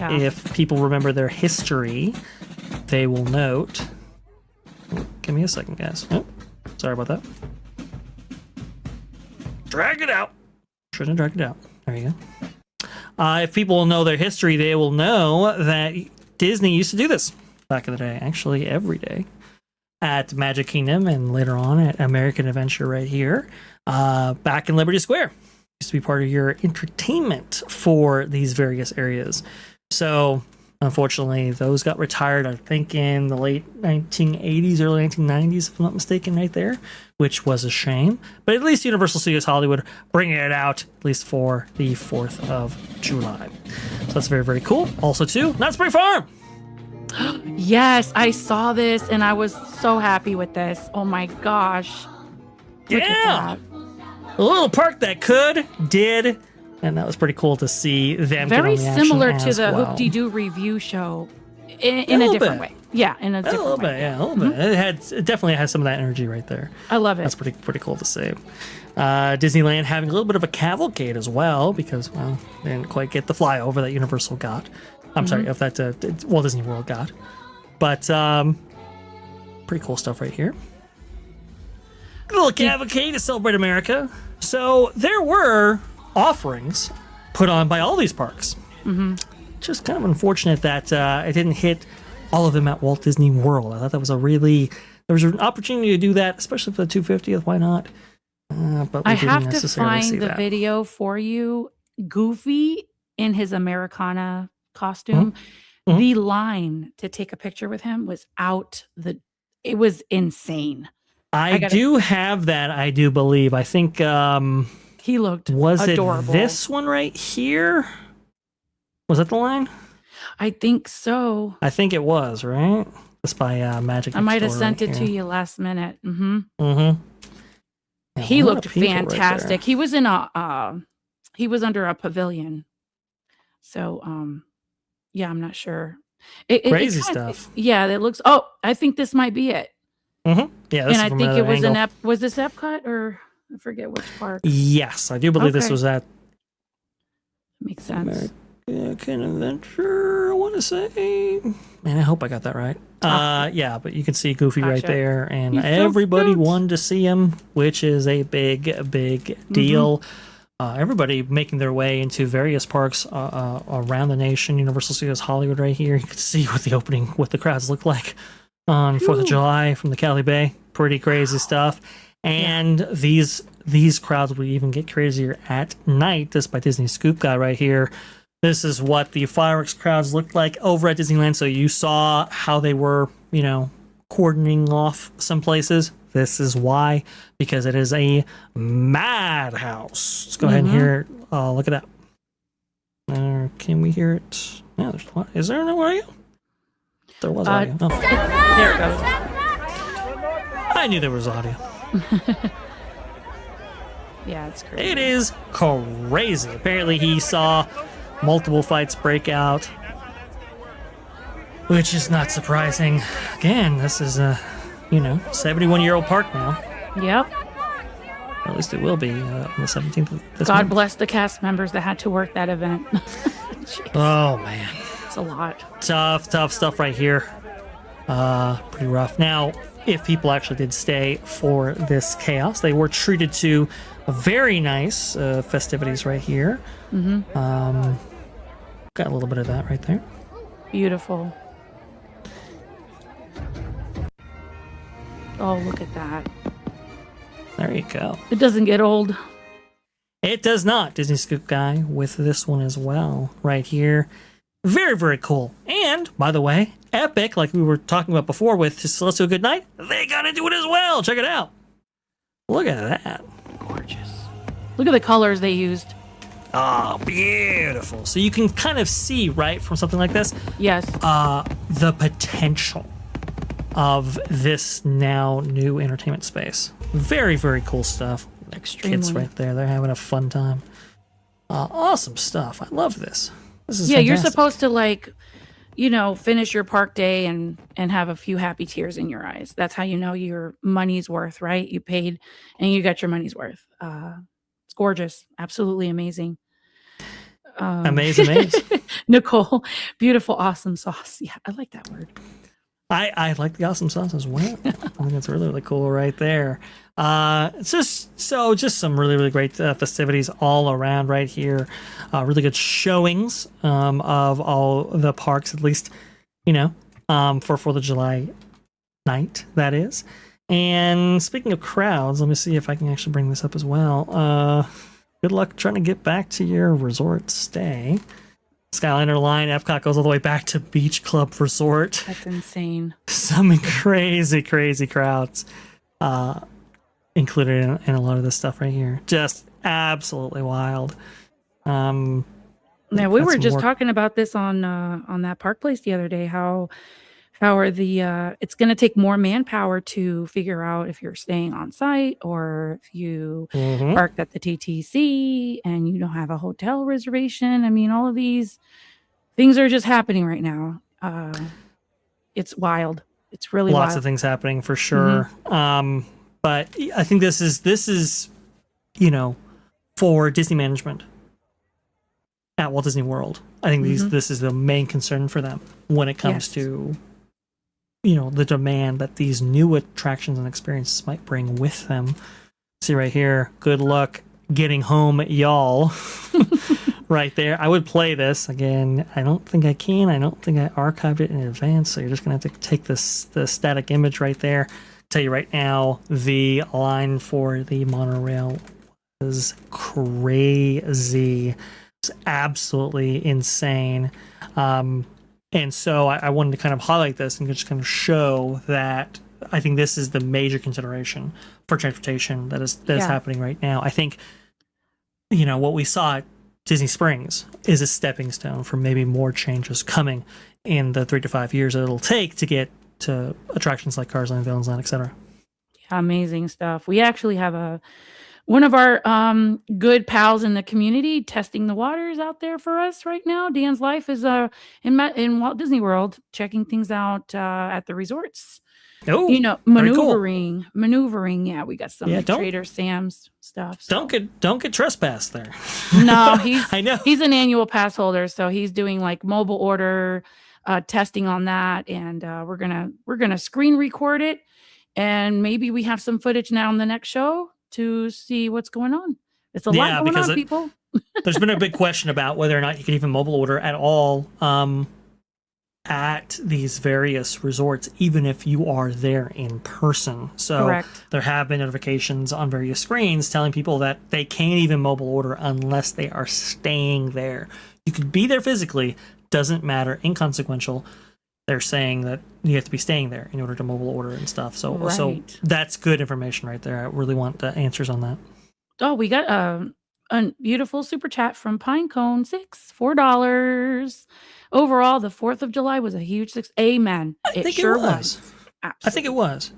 If people remember their history, they will note. Give me a second, guys. Oh, sorry about that. Drag it out. Shouldn't have dragged it out. There you go. If people know their history, they will know that Disney used to do this back in the day. Actually, every day. At Magic Kingdom and later on at American Adventure right here. Back in Liberty Square. Used to be part of your entertainment for these various areas. So, unfortunately, those got retired, I think, in the late 1980s, early 1990s, if I'm not mistaken, right there, which was a shame. But at least Universal Studios Hollywood bringing it out, at least for the 4th of July. So that's very, very cool. Also, too, Knott's Berry Farm. Yes, I saw this and I was so happy with this. Oh my gosh. Look at that. A little park that did, and that was pretty cool to see them. Very get on the similar action to as the well. Hoop-Dee-Doo review show in a different way. Yeah, in a different way. Yeah, a little bit. It definitely has some of that energy right there. I love it. That's pretty cool to see. Disneyland having a little bit of a cavalcade as well because, well, they didn't quite get the flyover that Universal got. I'm sorry, if that Walt Disney World got. But pretty cool stuff right here. A little cavalcade to celebrate America. So there were offerings put on by all these parks. Just kind of unfortunate that it didn't hit all of them at Walt Disney World. I thought that was there was an opportunity to do that, especially for the 250th. Why not? But I have to find the video for you. Goofy in his Americana costume. The line to take a picture with him was it was insane. I do have that, I do believe. I think he looked it adorable. this one right here? Was that the line? I think so. I think it was, right? This by Magic. I might have sent it to you last minute. He looked fantastic. Right, he was in he was under a pavilion. So yeah, I'm not sure. Crazy stuff. Yeah, it looks I think this might be it. Yeah, and I think it was was this Epcot or I forget which park. Yes, I do believe this was at Makes sense. American Adventure, I want to say. Man, I hope I got that right. Yeah, but you can see Goofy right there, and everybody wanted to see him, which is a big deal. Everybody making their way into various parks around the nation. Universal Studios Hollywood right here. You can see what the crowds look like on 4th of July from the Cali Bay. Pretty crazy stuff. And these crowds will even get crazier at night. This by Disney Scoop Guy right here. This is what the fireworks crowds looked like over at Disneyland. So you saw how they were, cordoning off some places. This is why, because it is a madhouse. Let's go ahead and hear it. Look at that. Can we hear it? Yeah, there's a lot. Is there no audio? There was audio. There it goes. I knew there was audio. Yeah, it's crazy. It is crazy. Apparently he saw multiple fights break out, which is not surprising. Again, this is a 71-year-old park now. Yep. Or at least it will be on the 17th of this God month. bless the cast members that had to work that event. Oh man, it's a lot. Tough stuff right here. Pretty rough. Now, if people actually did stay for this chaos, they were treated to very nice festivities right here. Got a little bit of that right there. Beautiful. Oh, look at that. There you go. It doesn't get old. It does not. Disney Scoop Guy with this one as well, right here. Very, very cool. And, by the way, Epic, like we were talking about before with Celestial Goodnight, they got into it as well. Check it out. Look at that. Gorgeous. Look at the colors they used. Oh, beautiful. So you can kind of see, right, from something like this, Yes. the potential of this now new entertainment space. Very, very cool stuff. Extremely. Kids right there. They're having a fun time. Awesome stuff. I love this. This is Yeah, you're fantastic. supposed to like, finish your park day and have a few happy tears in your eyes. That's how you know your money's worth, right? You paid and you got your money's worth. It's gorgeous. Absolutely amazing. Amazing. Nicole, beautiful, awesome sauce. Yeah, I like that word. I like the awesome sauce as well. I think it's really, really cool right there. It's just some really, really great festivities all around right here. Really good showings of all the parks, at least, for 4th of July night, that is. And speaking of crowds, let me see if I can actually bring this up as well. Good luck trying to get back to your resort stay. Skyliner line, Epcot goes all the way back to Beach Club Resort. That's insane. Some crazy, crazy crowds included in a lot of this stuff right here. Just absolutely wild. Yeah, we that's were just more- talking about this on that Park Place the other day. How are it's going to take more manpower to figure out if you're staying on site or if you Mhm. parked at the TTC and you don't have a hotel reservation. I mean, all of these things are just happening right now. It's wild. It's really Lots wild. of things happening for sure. But I think this is for Disney management at Walt Disney World. I think this is the main concern for them when it comes Yes. to the demand that these new attractions and experiences might bring with them. See right here, good luck getting home, y'all. Right there. I would play this again. I don't think I can. I don't think I archived it in advance, so you're just gonna have to take the static image right there. Tell you right now, the line for the monorail was crazy. It's absolutely insane. And so I wanted to kind of highlight this and just kind of show that I think this is the major consideration for transportation that is Yeah. happening right now. I think, what we saw at Disney Springs is a stepping stone for maybe more changes coming in the 3 to 5 years that it'll take to get to attractions like Cars Land, Villains Land, etc. Amazing stuff. We actually have one of our good pals in the community testing the waters out there for us right now. Dan's Life is in Walt Disney World, checking things out at the resorts. Oh, Maneuvering. Yeah, we got some Yeah, don't- Trader Sam's stuff. so- don't get trespassed there. No, I know. he's an annual pass holder, so he's doing like mobile order testing on that, and we're gonna screen record it, and maybe we have some footage now in the next show to see what's going on. It's a Yeah, lot going because on, people. There's been a big question about whether or not you can even mobile order at all at these various resorts, even if you are there in person. So Correct. there have been notifications on various screens telling people that they can't even mobile order unless they are staying there. You could be there physically, doesn't matter, inconsequential. They're saying that you have to be staying there in order to mobile order and stuff. So Right. that's good information right there. I really want the answers on that. Oh, we got a beautiful super chat from Pinecone 6, $4. Overall, the 4th of July was a huge success. Amen. I think it sure was. I think it was.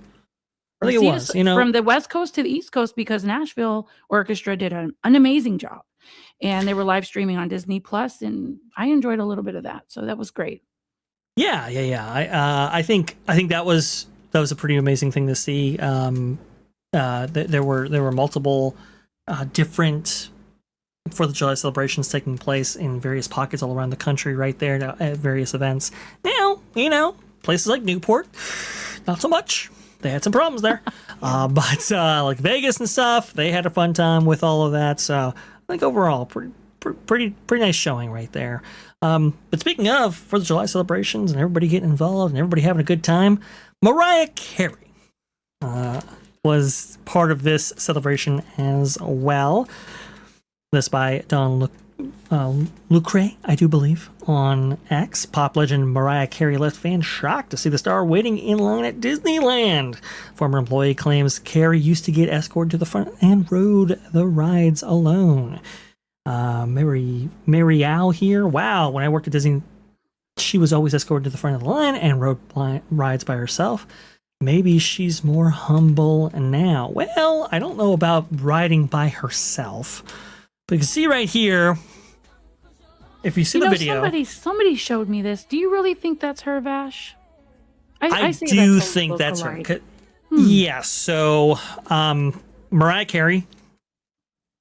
I think it See, was. it's from the West Coast to the East Coast, because Nashville Orchestra did an amazing job, and they were live streaming on Disney Plus, and I enjoyed a little bit of that, so that was great. Yeah. I think that was a pretty amazing thing to see. There were multiple different 4th of July celebrations taking place in various pockets all around the country, right there at various events. Now, places like Newport, not so much. They had some problems there, but like Vegas and stuff, they had a fun time with all of that. So I think overall, pretty nice showing right there. But speaking of 4th of July celebrations and everybody getting involved and everybody having a good time, Mariah Carey was part of this celebration as well. This by Don Lucre, I do believe, on X. Pop legend Mariah Carey left fans shocked to see the star waiting in line at Disneyland. Former employee claims Carey used to get escorted to the front and rode the rides alone. Mary Al here. Wow, when I worked at Disney, she was always escorted to the front of the line and rode rides by herself. Maybe she's more humble now. Well, I don't know about riding by herself. But you can see right here, if you see the video... Somebody showed me this. Do you really think that's her, Vash? I do think that's her. Yeah, so Mariah Carey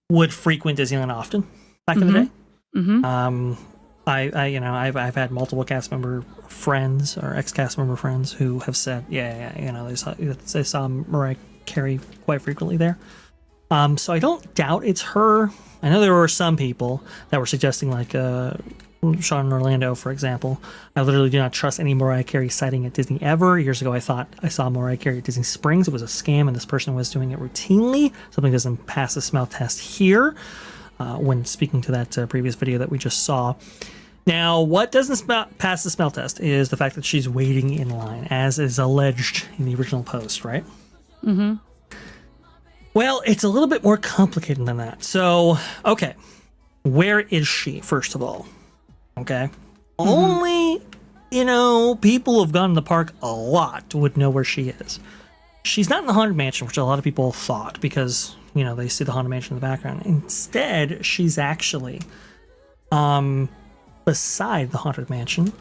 would frequent Disneyland often back in the day. Mm-hmm. I've had multiple cast member friends or ex-cast member friends who have said, they saw Mariah Carey quite frequently there. So I don't doubt it's her. I know there were some people that were suggesting, like Sean Orlando, for example. I literally do not trust any Mariah Carey sighting at Disney ever. Years ago, I thought I saw Mariah Carey at Disney Springs. It was a scam, and this person was doing it routinely. Something doesn't pass the smell test here when speaking to that previous video that we just saw. Now, what doesn't pass the smell test is the fact that she's waiting in line, as is alleged in the original post, right? Mm-hmm. Well, it's a little bit more complicated than that. So, okay, where is she, first of all? Okay. Mm-hmm. Only, people who've gone to the park a lot would know where she is. She's not in the Haunted Mansion, which a lot of people thought, because, they see the Haunted Mansion in the background. Instead, she's actually beside the Haunted Mansion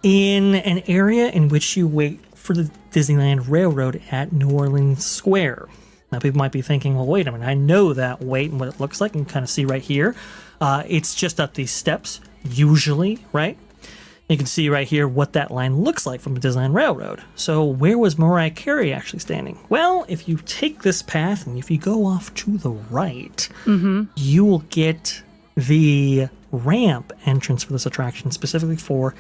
in an area in which you wait for the Disneyland Railroad at New Orleans Square. Now, people might be thinking, well, wait a minute, I know that wait and what it looks like. You can kind of see right here. It's just up these steps, usually, right? You can see right here what that line looks like from the Disneyland Railroad. So where was Mariah Carey actually standing? Well, if you take this path and if you go off to the right, you will get the ramp entrance for this attraction, specifically for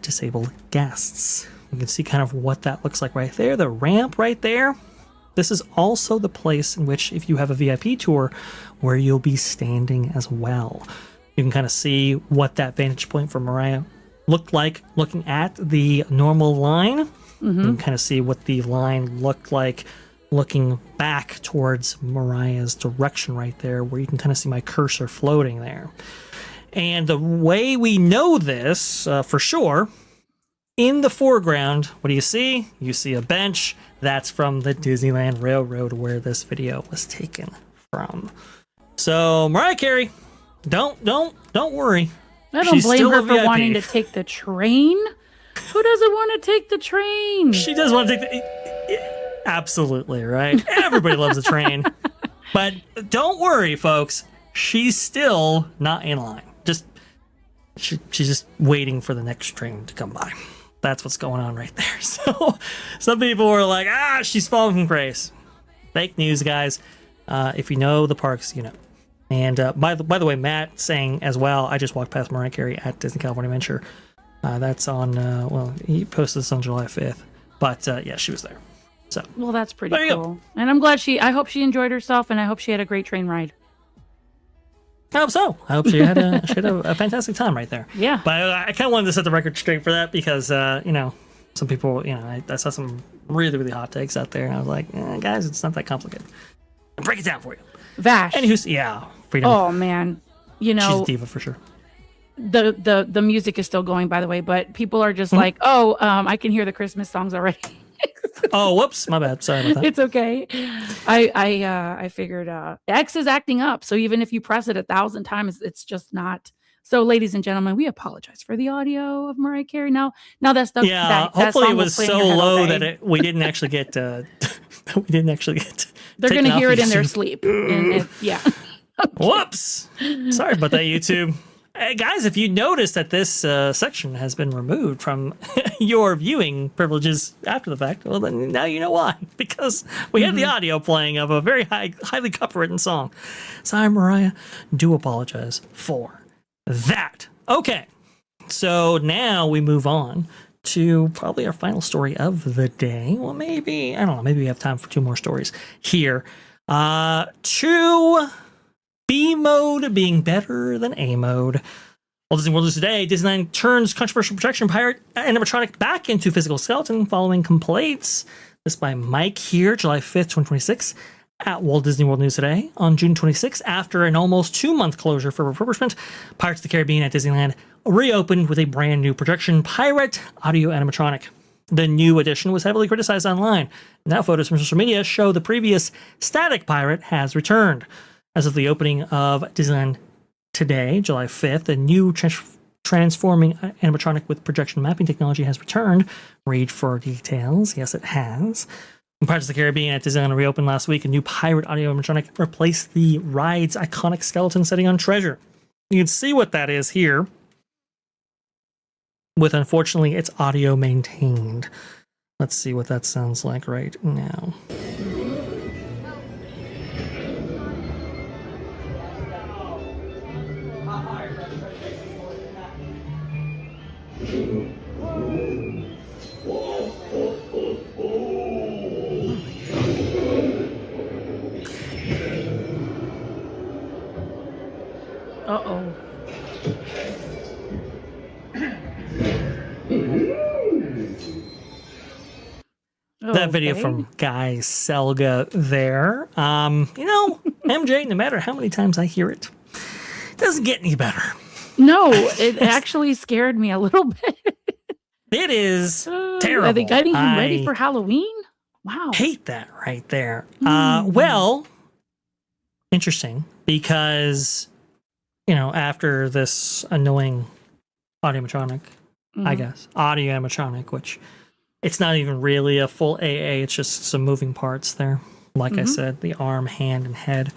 disabled guests. You can see kind of what that looks like right there, the ramp right there. This is also the place in which, if you have a VIP tour, where you'll be standing as well. You can kind of see what that vantage point for Mariah looked like looking at the normal line. Mm-hmm. You can kind of see what the line looked like looking back towards Mariah's direction right there, where you can kind of see my cursor floating there. And the way we know this for sure, in the foreground, what do you see? You see a bench. That's from the Disneyland Railroad where this video was taken from. So Mariah Carey, don't worry. I don't blame her for wanting to take the train. Who doesn't want to take the train? She does want to take the... Absolutely, right? Everybody loves the train. But don't worry, folks. She's still not in line. She's just waiting for the next train to come by. That's what's going on right there. So some people were like, she's falling from grace. Fake news, guys. If you know the parks, you know. And by the way, Matt saying as well, I just walked past Mariah Carey at Disney California Adventure. That's on, he posted this on July 5th. But yeah, she was there. So, well, that's pretty cool. And I'm glad I hope she enjoyed herself, and I hope she had a great train ride. I hope so. I hope she had a fantastic time right there. Yeah. But I kind of wanted to set the record straight for that because, some people, I saw some really, really hot takes out there, and I was like, guys, it's not that complicated. I'll break it down for you. Vash. Freedom. Oh, man. She's a diva for sure. The music is still going, by the way, but people are just like, I can hear the Christmas songs already. Oh, whoops, my bad. Sorry about that. It's okay. I figured X is acting up, so even if you press it 1,000 times, it's just not. So, ladies and gentlemen, we apologize for the audio of Mariah Carey. Now that's stuff. Yeah, hopefully it was so low that we didn't actually get. They're going to hear it in their sleep. Yeah. Whoops. Sorry about that, YouTube. Hey, guys, if you notice that this section has been removed from your viewing privileges after the fact, well, then now you know why. Because we had the audio playing of a very highly copywritten song. Sorry, Mariah. Do apologize for that. Okay. So now we move on to probably our final story of the day. Well, maybe, I don't know, maybe we have time for 2 more stories here. 2 B mode being better than A mode. Walt Disney World News today, Disneyland turns controversial projection pirate animatronic back into physical skeleton following complaints. This by Mike here, July 5th, 2026, at Walt Disney World News today. On June 26th, after an almost 2-month closure for refurbishment, Pirates of the Caribbean at Disneyland reopened with a brand new projection pirate audio animatronic. The new edition was heavily criticized online. Now photos from social media show the previous static pirate has returned. As of the opening of Disneyland today, July 5th, a new transforming animatronic with projection mapping technology has returned. Read for details. Yes, it has. When Pirates of the Caribbean at Disneyland reopened last week, a new pirate audio animatronic replaced the ride's iconic skeleton setting on Treasure. You can see what that is here, with unfortunately its audio maintained. Let's see what that sounds like right now. Uh-oh. That video Okay. from Guy Selga there. MJ, no matter how many times I hear it, it doesn't get any better. No, it actually scared me a little bit. It is Are terrible. they getting him ready I for Halloween? Wow. hate that right there. Well, interesting, because, after this annoying audio-animatronic, I guess, audio animatronic, which it's not even really a full AA, it's just some moving parts there. Like I said, the arm, hand, and head.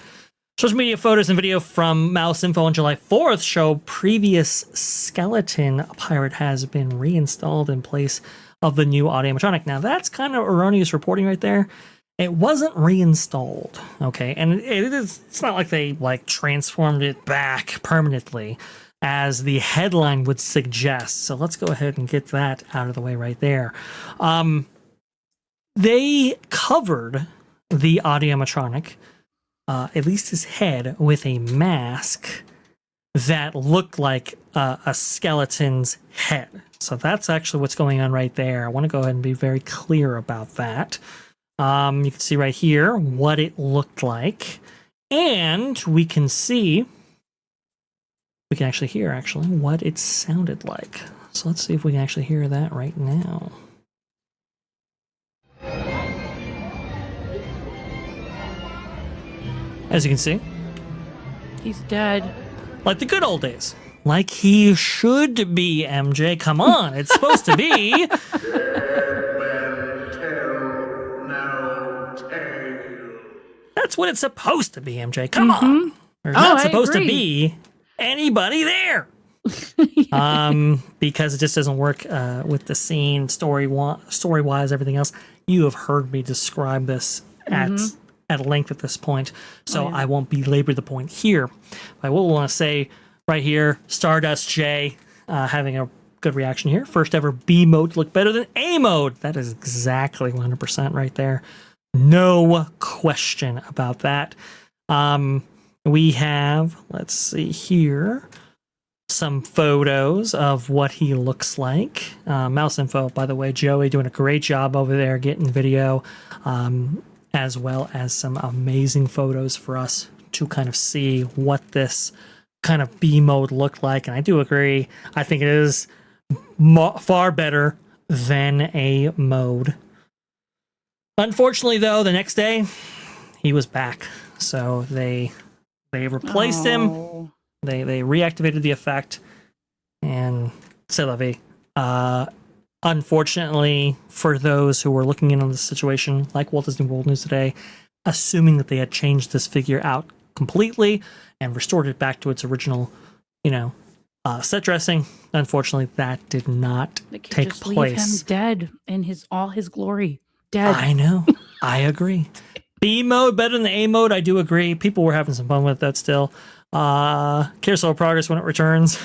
Social media photos and video from Mouse Info on July 4th show previous skeleton pirate has been reinstalled in place of the new audio animatronic. Now, that's kind of erroneous reporting right there. It wasn't reinstalled, okay? And it's not like they transformed it back permanently, as the headline would suggest. So let's go ahead and get that out of the way right there. They covered the audio animatronic, at least his head, with a mask that looked like a skeleton's head. So that's actually what's going on right there. I want to go ahead and be very clear about that. You can see right here what it looked like. And we can actually hear what it sounded like. So let's see if we can actually hear that right now. As you can see, He's dead. like the good old days. Like he should be, MJ. Come on, it's supposed to be. That's what it's supposed to be, MJ. Come on. There's not supposed to be anybody there. Because it just doesn't work with the scene, story-wise, everything else. You have heard me describe this at length at this point, so I won't belabor the point here. I will want to say right here, Stardust J having a good reaction here. First ever B mode to look better than A mode. That is exactly 100% right there. No question about that. We have, let's see here, some photos of what he looks like. Mouse Info, by the way, Joey doing a great job over there getting video, as well as some amazing photos for us to kind of see what this kind of B mode looked like. And I do agree. I think it is far better than A mode. Unfortunately, though, the next day he was back. So they replaced him. They reactivated the effect, and c'est la vie. Unfortunately, for those who were looking in on this situation, like Walt Disney World News today, assuming that they had changed this figure out completely and restored it back to its original, set dressing, unfortunately, that did not take just place. Leave him dead in all his glory. Dead. I know. I agree. B mode better than the A mode. I do agree. People were having some fun with that still. Carousel of Progress when it returns.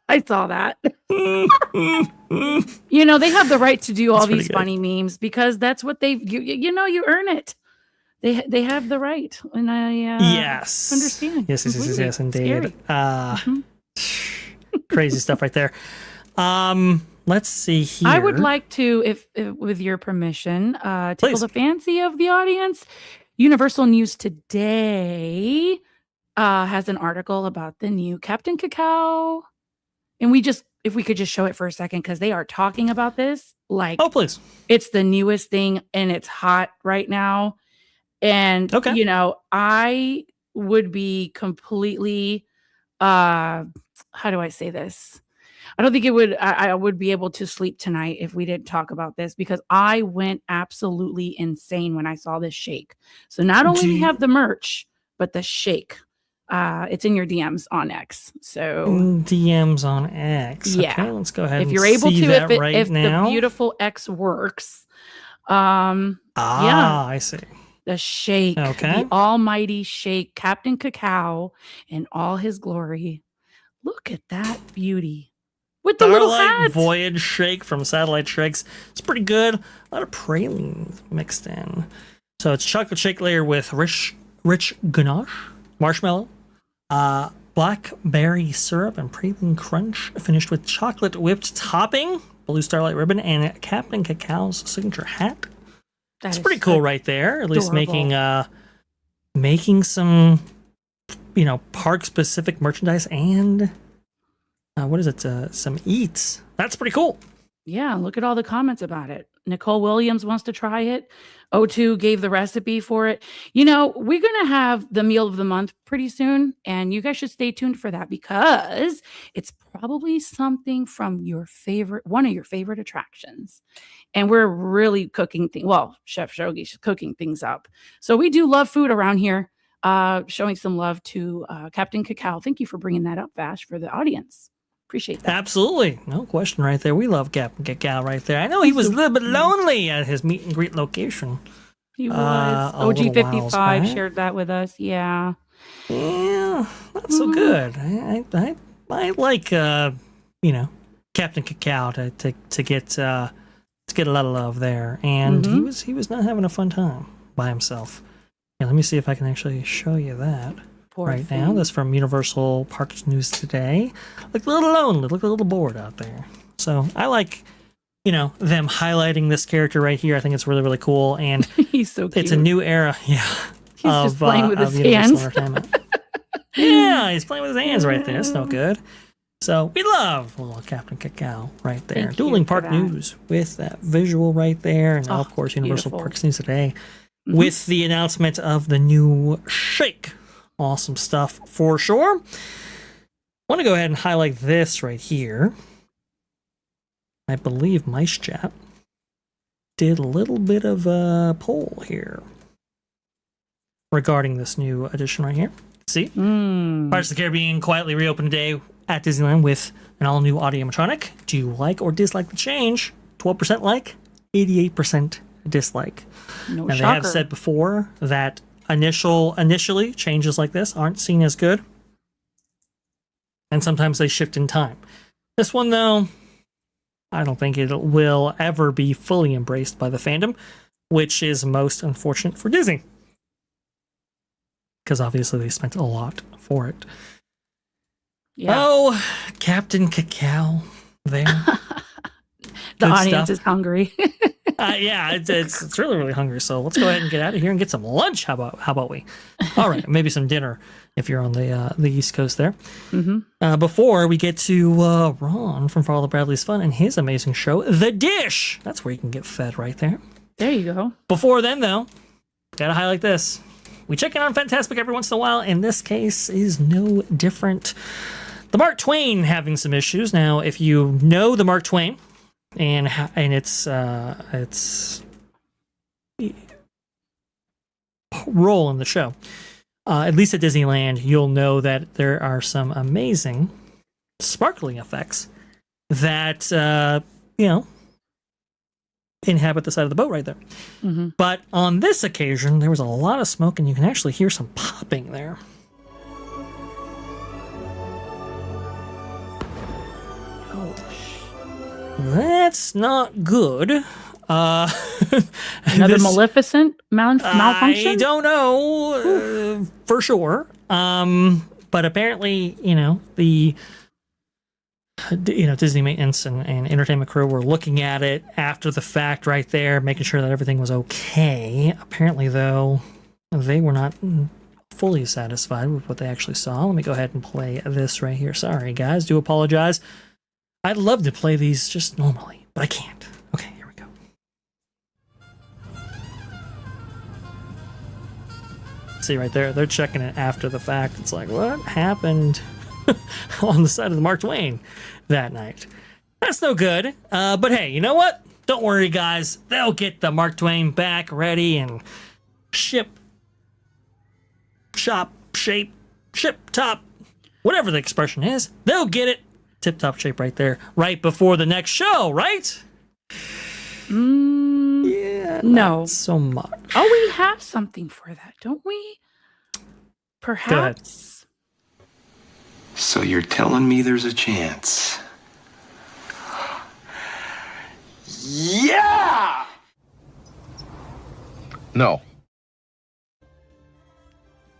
I saw that. They have the right to do all these funny memes because that's what you earn it. They have the right, and I yes, understand. Yes, completely. indeed. Scary. Crazy stuff right there. Let's see here. I would like to, if with your permission, tickle Please. the fancy of the audience. Universal News Today has an article about the new Captain Cacao, and if we could just show it for a second, because they are talking about this like, Oh, please. it's the newest thing and it's hot right now. And Okay. I would be completely how do I say this? I don't think I would be able to sleep tonight if we didn't talk about this, because I went absolutely insane when I saw this shake. So not only we have the merch, but the shake. It's in your DMs on X. So DMs on X. Yeah. Okay, let's go ahead if and you're able see to, that if now. the beautiful X works, I see. the shake, Okay. the almighty shake, Captain Cacao in all his glory. Look at that beauty with the little Starlight hat. Voyage shake from Satellite Shakes. It's pretty good. A lot of praline mixed in. So it's chocolate shake layer with rich ganache, marshmallow, blackberry syrup, and praline crunch, finished with chocolate whipped topping, blue Starlight ribbon, and Captain Cacao's signature hat. That It's is pretty cool right there. At least adorable. making some, park specific merchandise and what is it? Some eats. That's pretty cool. Yeah, look at all the comments about it. Nicole Williams wants to try it. O2 gave the recipe for it. We're going to have the meal of the month pretty soon, and you guys should stay tuned for that, because it's probably something from one of your favorite attractions. And we're really cooking things. Well, Chef Shogi's cooking things up. So we do love food around here. Showing some love to Captain Cacao. Thank you for bringing that up, Vash, for the audience. Appreciate that. Absolutely. No question right there. We love Captain Cacao right there. I know he was a little bit lonely at his meet and greet location. He was. a little whiles OG55 back. shared that with us. Yeah. Yeah, not so good. I like Captain Cacao to get a lot of love there, and he was not having a fun time by himself. Yeah, let me see if I can actually show you that now. That's from Universal Parks News Today. Look a little lonely, look a little bored out there. So I like them highlighting this character right here. I think it's really, really cool, and He's so cute. it's a new era. Yeah. He's just playing with his Universal hands. Entertainment. Yeah, he's playing with his hands right there. That's no good. So we love little Captain Cacao right there. Thank Dueling you for Park that. News with that visual right there. And now, of course, Universal beautiful. Parks News Today with the announcement of the new shake. Awesome stuff for sure. I want to go ahead and highlight this right here. I believe Mice Chat did a little bit of a poll here regarding this new edition right here. See? Pirates of the Caribbean quietly reopened today at Disneyland with an all-new audio-animatronic. Do you like or dislike the change? 12% like, 88% dislike. No Now, shocker. they have said before that initially changes like this aren't seen as good, and sometimes they shift in time. This one, though, I don't think it will ever be fully embraced by the fandom, which is most unfortunate for Disney, because obviously they spent a lot for it. Yeah. Oh, Captain Cacao there. The Good audience stuff. is hungry. Yeah, it's really, really hungry. So let's go ahead and get out of here and get some lunch. How about we? All right, maybe some dinner if you're on the East Coast there. Before we get to Ron from Father Bradley's Fun and his amazing show, The Dish. That's where you can get fed right there. There you go. Before then, though, gotta highlight this. We check in on Fantastic every once in a while, and this case is no different. The Mark Twain having some issues. Now, if you know the Mark Twain and its role in the show, at least at Disneyland, you'll know that there are some amazing sparkling effects that inhabit the side of the boat right there. But on this occasion, there was a lot of smoke, and you can actually hear some popping there. That's not good. Another this- Maleficent malfunction? I don't know for sure. But apparently, the Disney maintenance and entertainment crew were looking at it after the fact right there, making sure that everything was okay. Apparently, though, they were not fully satisfied with what they actually saw. Let me go ahead and play this right here. Sorry, guys. Do apologize. I'd love to play these just normally, but I can't. Okay, here we go. See right there, they're checking it after the fact. It's like, what happened on the side of the Mark Twain that night? That's no good. But hey, you know what? Don't worry, guys. They'll get the Mark Twain back ready and ship top, whatever the expression is. They'll get it tip-top shape right there, right before the next show, right? Yeah, no. not so much. Oh, we have something for that, don't we? Perhaps. So you're telling me there's a chance? Yeah! No.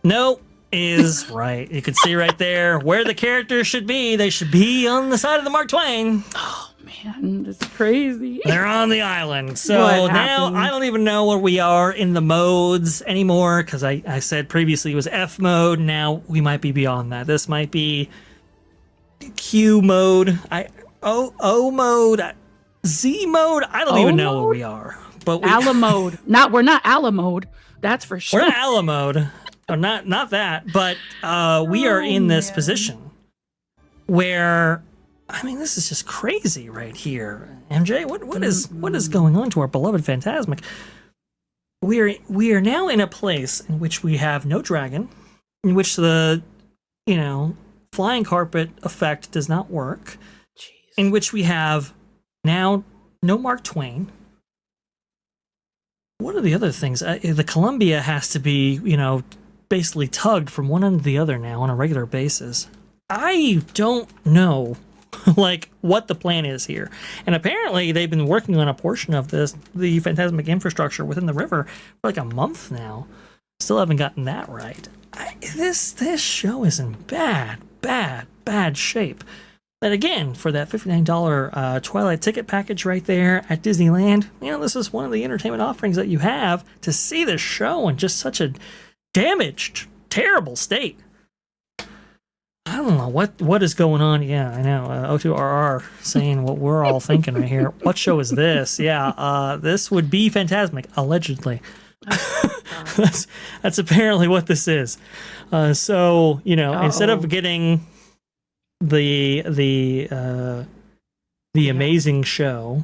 No is right. You can see right there where the characters should be. They should be on the side of the Mark Twain. Oh, man, that's crazy. They're on the island. So What now happened? I don't even know where we are in the modes anymore, because I said previously it was F mode. Now we might be beyond that. This might be Q mode, O mode, Z mode. I don't even know where we are. But Ala mode. We're not Ala mode. That's for sure. we're not Ala mode. Or not that, but we are in this position where, I mean, this is just crazy right here. MJ, what is going on to our beloved Phantasmic? We are now in a place in which we have no dragon, in which the flying carpet effect does not work, Jeez. in which we have now no Mark Twain. What are the other things? The Columbia has to be, basically tugged from one end to the other now on a regular basis. I don't know what the plan is here. And apparently they've been working on a portion of the Phantasmic infrastructure within the river for like a month now. Still haven't gotten that right. This show is in bad shape. That again, for that $59 Twilight ticket package right there at Disneyland, this is one of the entertainment offerings that you have to see the show in just such a damaged, terrible state. I don't know what is going on. Yeah, I know. O2RR saying what we're all thinking right here. What show is this? Yeah, this would be Phantasmic, allegedly. That's apparently what this is. So instead of getting the amazing show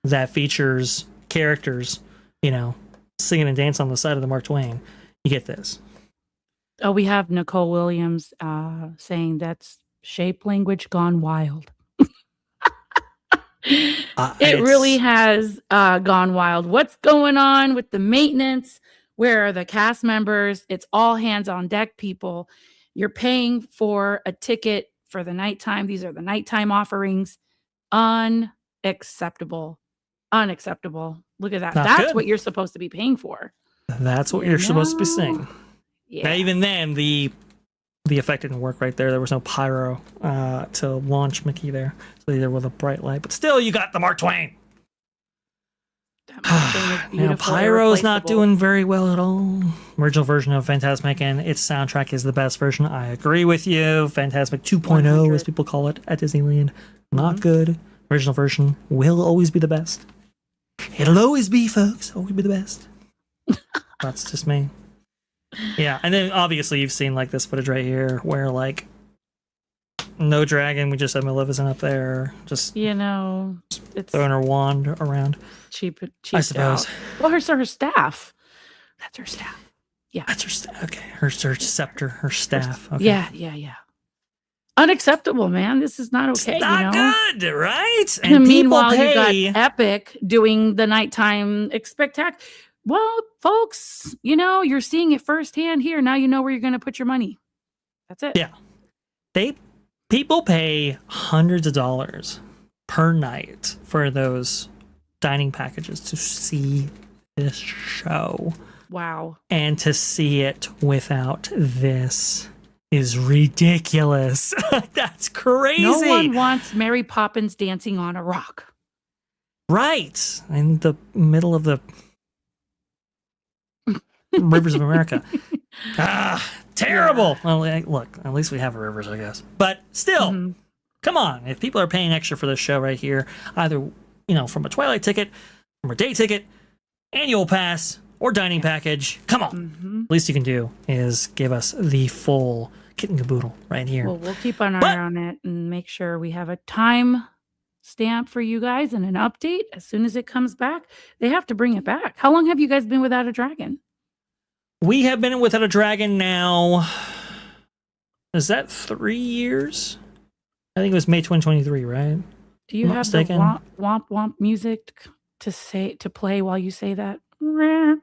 that features characters, singing and dancing on the side of the Mark Twain, you get this. Oh, we have Nicole Williams saying that's shape language gone wild. It really has gone wild. What's going on with the maintenance? Where are the cast members? It's all hands on deck, people. You're paying for a ticket for the nighttime. These are the nighttime offerings. Unacceptable. Look at that. Not That's good. what you're supposed to be paying for. That's what you're supposed to be seeing. Yeah. Now, even then, the effect didn't work right there. There was no pyro to launch Mickey there. So there was a bright light. But still, you got the Mark Twain. That Mark Twain is Now, beautiful, pyro's not irreplaceable. doing very well at all. Original version of Phantasmic and its soundtrack is the best version. I agree with you. Phantasmic 2.0, 100. as people call it at Disneyland. Not good. Original version will always be the best. It'll always be, folks. Always be the best. That's just me. Yeah, and then obviously you've seen this footage right here where no dragon, we just have Maleficent up there, just it's throwing her wand around. cheap. I suppose. Out. Well, her staff. That's her staff. Yeah. That's her staff. Okay, her scepter, her staff. Okay. Yeah. Unacceptable, man. This is not okay. Not good, right? And And people meanwhile, pay. you got Epic doing the nighttime spectacular. Well, folks, you're seeing it firsthand here. Now you know where you're going to put your money. That's it. Yeah. People pay hundreds of dollars per night for those dining packages to see this show. Wow. And to see it without this is ridiculous. That's crazy. No one wants Mary Poppins dancing on a rock. Right. In the middle of the rivers of America. Terrible. Yeah. Well, look, at least we have rivers, I guess. But still, come on. If people are paying extra for this show right here, either, from a Twilight ticket, from a day ticket, annual pass, or dining package, come on. Least you can do is give us the full kit and caboodle right here. Well, we'll keep an eye on it and make sure we have a time stamp for you guys and an update as soon as it comes back. They have to bring it back. How long have you guys been without a dragon? We have been without a dragon now. Is that 3 years? I think it was May 2023, right? Do you have the womp womp womp music to play while you say that? 3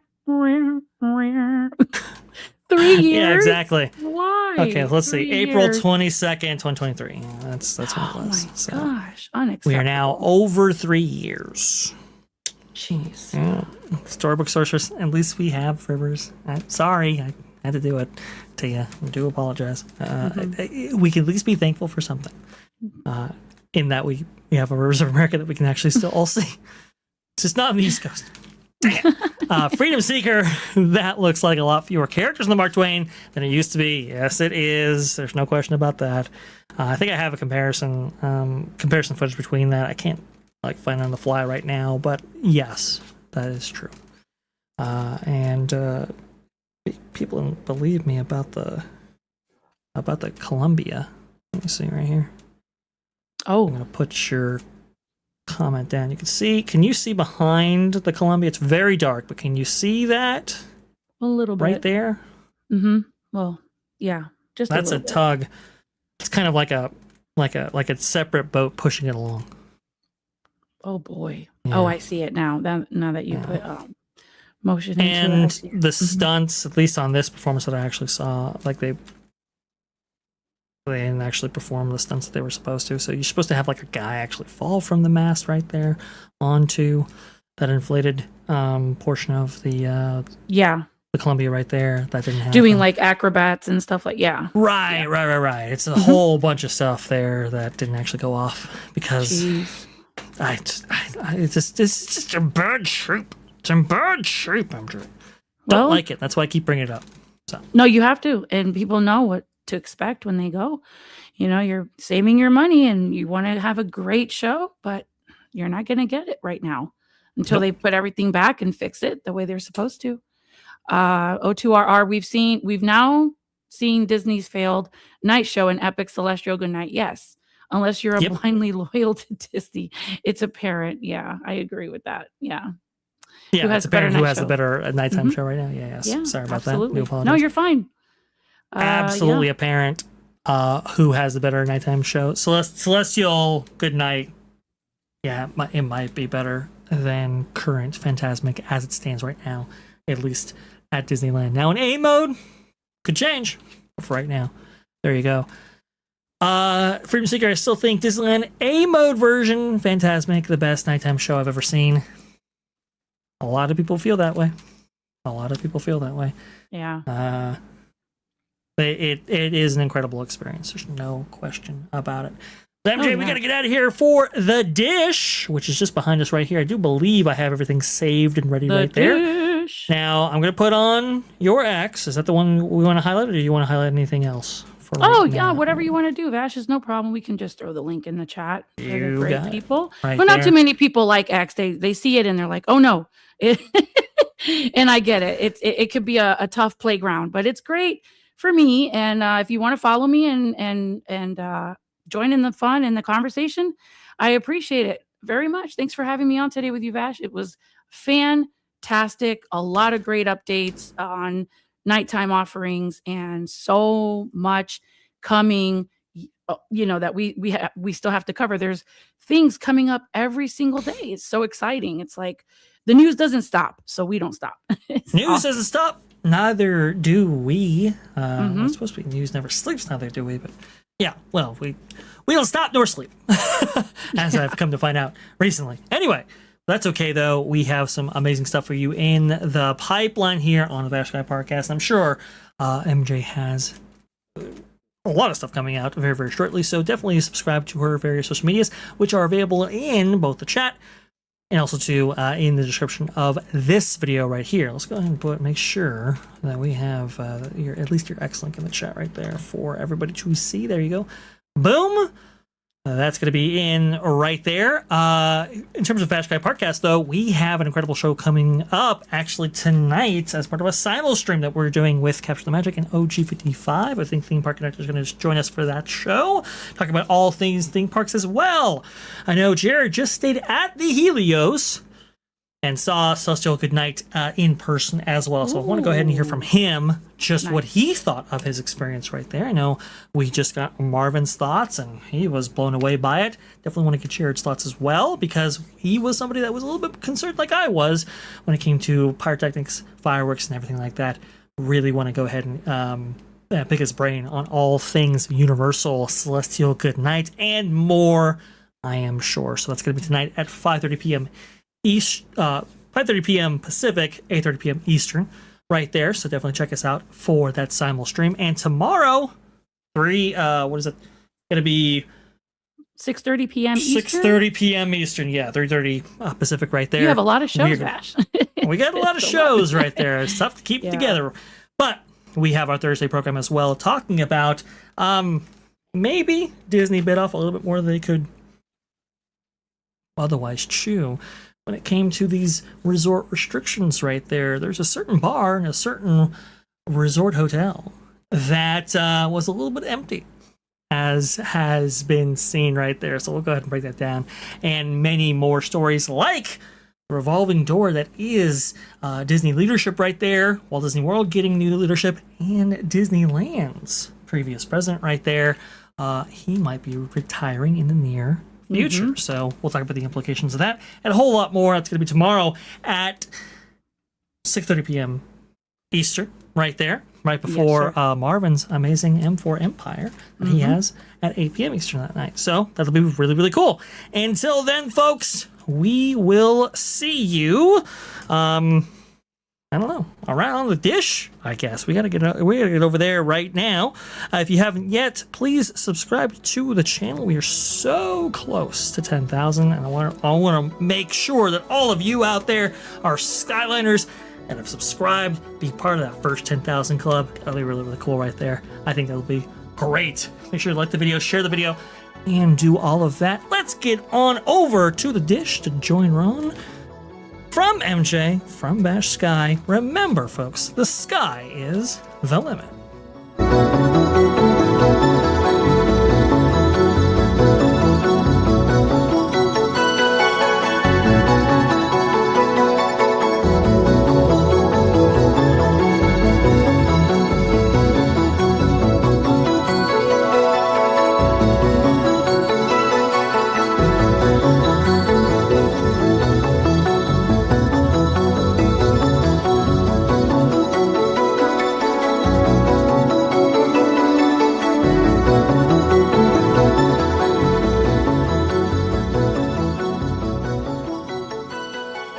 years. Yeah, exactly. Why? Okay, let's 3 see. April years. 22nd, 2023. That's when it was. Oh my gosh, unacceptable. We are now over 3 years. Jeez. Yeah. Storybook Sorceress. At least we have rivers. Sorry, I had to do it to you. I do apologize. We can at least be thankful for something. In that we have a Rivers of America that we can actually still all see. It's just not on the East Coast. Freedom Seeker, that looks like a lot fewer characters in the Mark Twain than it used to be. Yes, it is. There's no question about that. I think I have a comparison footage between that. I can't find it on the fly right now, but yes, that is true. And people don't believe me about the Columbia. Let me see right here. Oh, I'm gonna put your comment down. Can you see behind the Columbia? It's very dark, but can you see that a little bit right there? Well, yeah, just that's a a little tug. It's kind of like a separate boat pushing it along. Oh boy. Yeah. Oh, I see it now. Now that you put motion into And it. I see it. the stunts, at least on this performance that I actually saw, they didn't actually perform the stunts that they were supposed to. So you're supposed to have a guy actually fall from the mast right there onto that inflated portion of the Columbia right there. That didn't happen. Doing acrobats and stuff Right. It's a whole bunch of stuff there that didn't actually go off because Jeez. it's just a bad shape. It's in bad shape, MJ. Well, Don't like it. That's why I keep bringing it up. So no, you have to, and people know what to expect when they go. You're saving your money and you want to have a great show, but you're not going to get it right now until they put everything back and fix it the way they're supposed to. O2RR, we've now seen Disney's failed night show and Epic Celestial Goodnight. Yes. Unless you're blindly loyal to Disney. It's apparent. Yeah, I agree with that. Yeah. Yeah, who has it's apparent who has show. the better nighttime show right now. Yeah. Sorry about that. Do apologize. No, you're fine. Absolutely apparent who has the better nighttime show. Celestial Goodnight. Yeah, it might be better than current Fantasmic as it stands right now, at least at Disneyland. Now in A mode, could change. But for right now, there you go. Freedom Seeker, I still think Disneyland A mode version, Fantasmic, the best nighttime show I've ever seen. A lot of people feel that way. Yeah. It is an incredible experience. There's no question about it. So MJ, we got to get out of here for the dish, which is just behind us right here. I do believe I have everything saved and ready right there. Now, I'm going to put on your X. Is that the one we want to highlight, or do you want to highlight anything else? Whatever you want to do, Vash, is no problem. We can just throw the link in the chat. They're great people. Right but not there. too many people like X. They see it and they're like, oh no. And I get it. It could be a tough playground, but it's great for me. And if you want to follow me and join in the fun and the conversation, I appreciate it very much. Thanks for having me on today with you, Vash. It was fantastic. A lot of great updates on nighttime offerings and so much coming, that we still have to cover. There's things coming up every single day. It's so exciting. It's like the news doesn't stop, so we don't stop. News doesn't stop. Neither do we. It's supposed to be news never sleeps. Neither do we. But yeah, well, we don't stop nor sleep, as I've come to find out recently. Anyway, That's okay, though. We have some amazing stuff for you in the pipeline here on the Vash Sky ParkCast. I'm sure MJ has a lot of stuff coming out very, very shortly, so definitely subscribe to her various social medias, which are available in both the chat and also too in the description of this video right here. Let's go ahead and make sure that we have at least your X link in the chat right there for everybody to see. There you go. Boom. That's going to be in right there. In terms of Vash Sky ParkCast, though, we have an incredible show coming up actually tonight as part of a simul stream that we're doing with Capture the Magic and OG55. I think Theme Park Connector is going to join us for that show, talking about all things theme parks as well. I know Jared just stayed at the Helios and saw Celestial Goodnight in person as well. So I want to go ahead and hear from him just what he thought of his experience right there. I know we just got Marvin's thoughts, and he was blown away by it. Definitely want to get Jared's thoughts as well, because he was somebody that was a little bit concerned like I was when it came to pyrotechnics, fireworks, and everything like that. Really want to go ahead and pick his brain on all things Universal, Celestial Goodnight, and more, I am sure. So that's going to be tonight at 5:30 p.m. 5:30 p.m. Pacific, 8:30 p.m. Eastern, right there. So definitely check us out for that simul stream. And tomorrow, what is it? Going to be 6:30 p.m. Eastern. 6:30 p.m. Eastern. Yeah, 3:30 Pacific, right there. You have a lot of shows, Vash. We got a lot of shows right there. It's tough to keep together, but we have our Thursday program as well, talking about maybe Disney bit off a little bit more than they could otherwise chew. When it came to these resort restrictions right there, there's a certain bar and a certain resort hotel that was a little bit empty, as has been seen right there. So we'll go ahead and break that down. And many more stories like the revolving door that is Disney leadership right there, Walt Disney World getting new leadership, and Disneyland's previous president right there. He might be retiring in the near future. So we'll talk about the implications of that and a whole lot more. That's going to be tomorrow at 6:30 p.m. Eastern, right there, right before Marvin's amazing M4 Empire that he has at 8 p.m. Eastern that night. So that'll be really, really cool. Until then, folks, we will see you. I don't know, around the dish, I guess. We gotta get over there right now. If you haven't yet, please subscribe to the channel. We are so close to 10,000, and I want to make sure that all of you out there are Skyliners and have subscribed, be part of that first 10,000 club. That'll be really, really cool right there. I think that'll be great. Make sure to like the video, share the video, and do all of that. Let's get on over to the dish to join Ron. From MJ, from Vash Sky, remember, folks, the sky is the limit.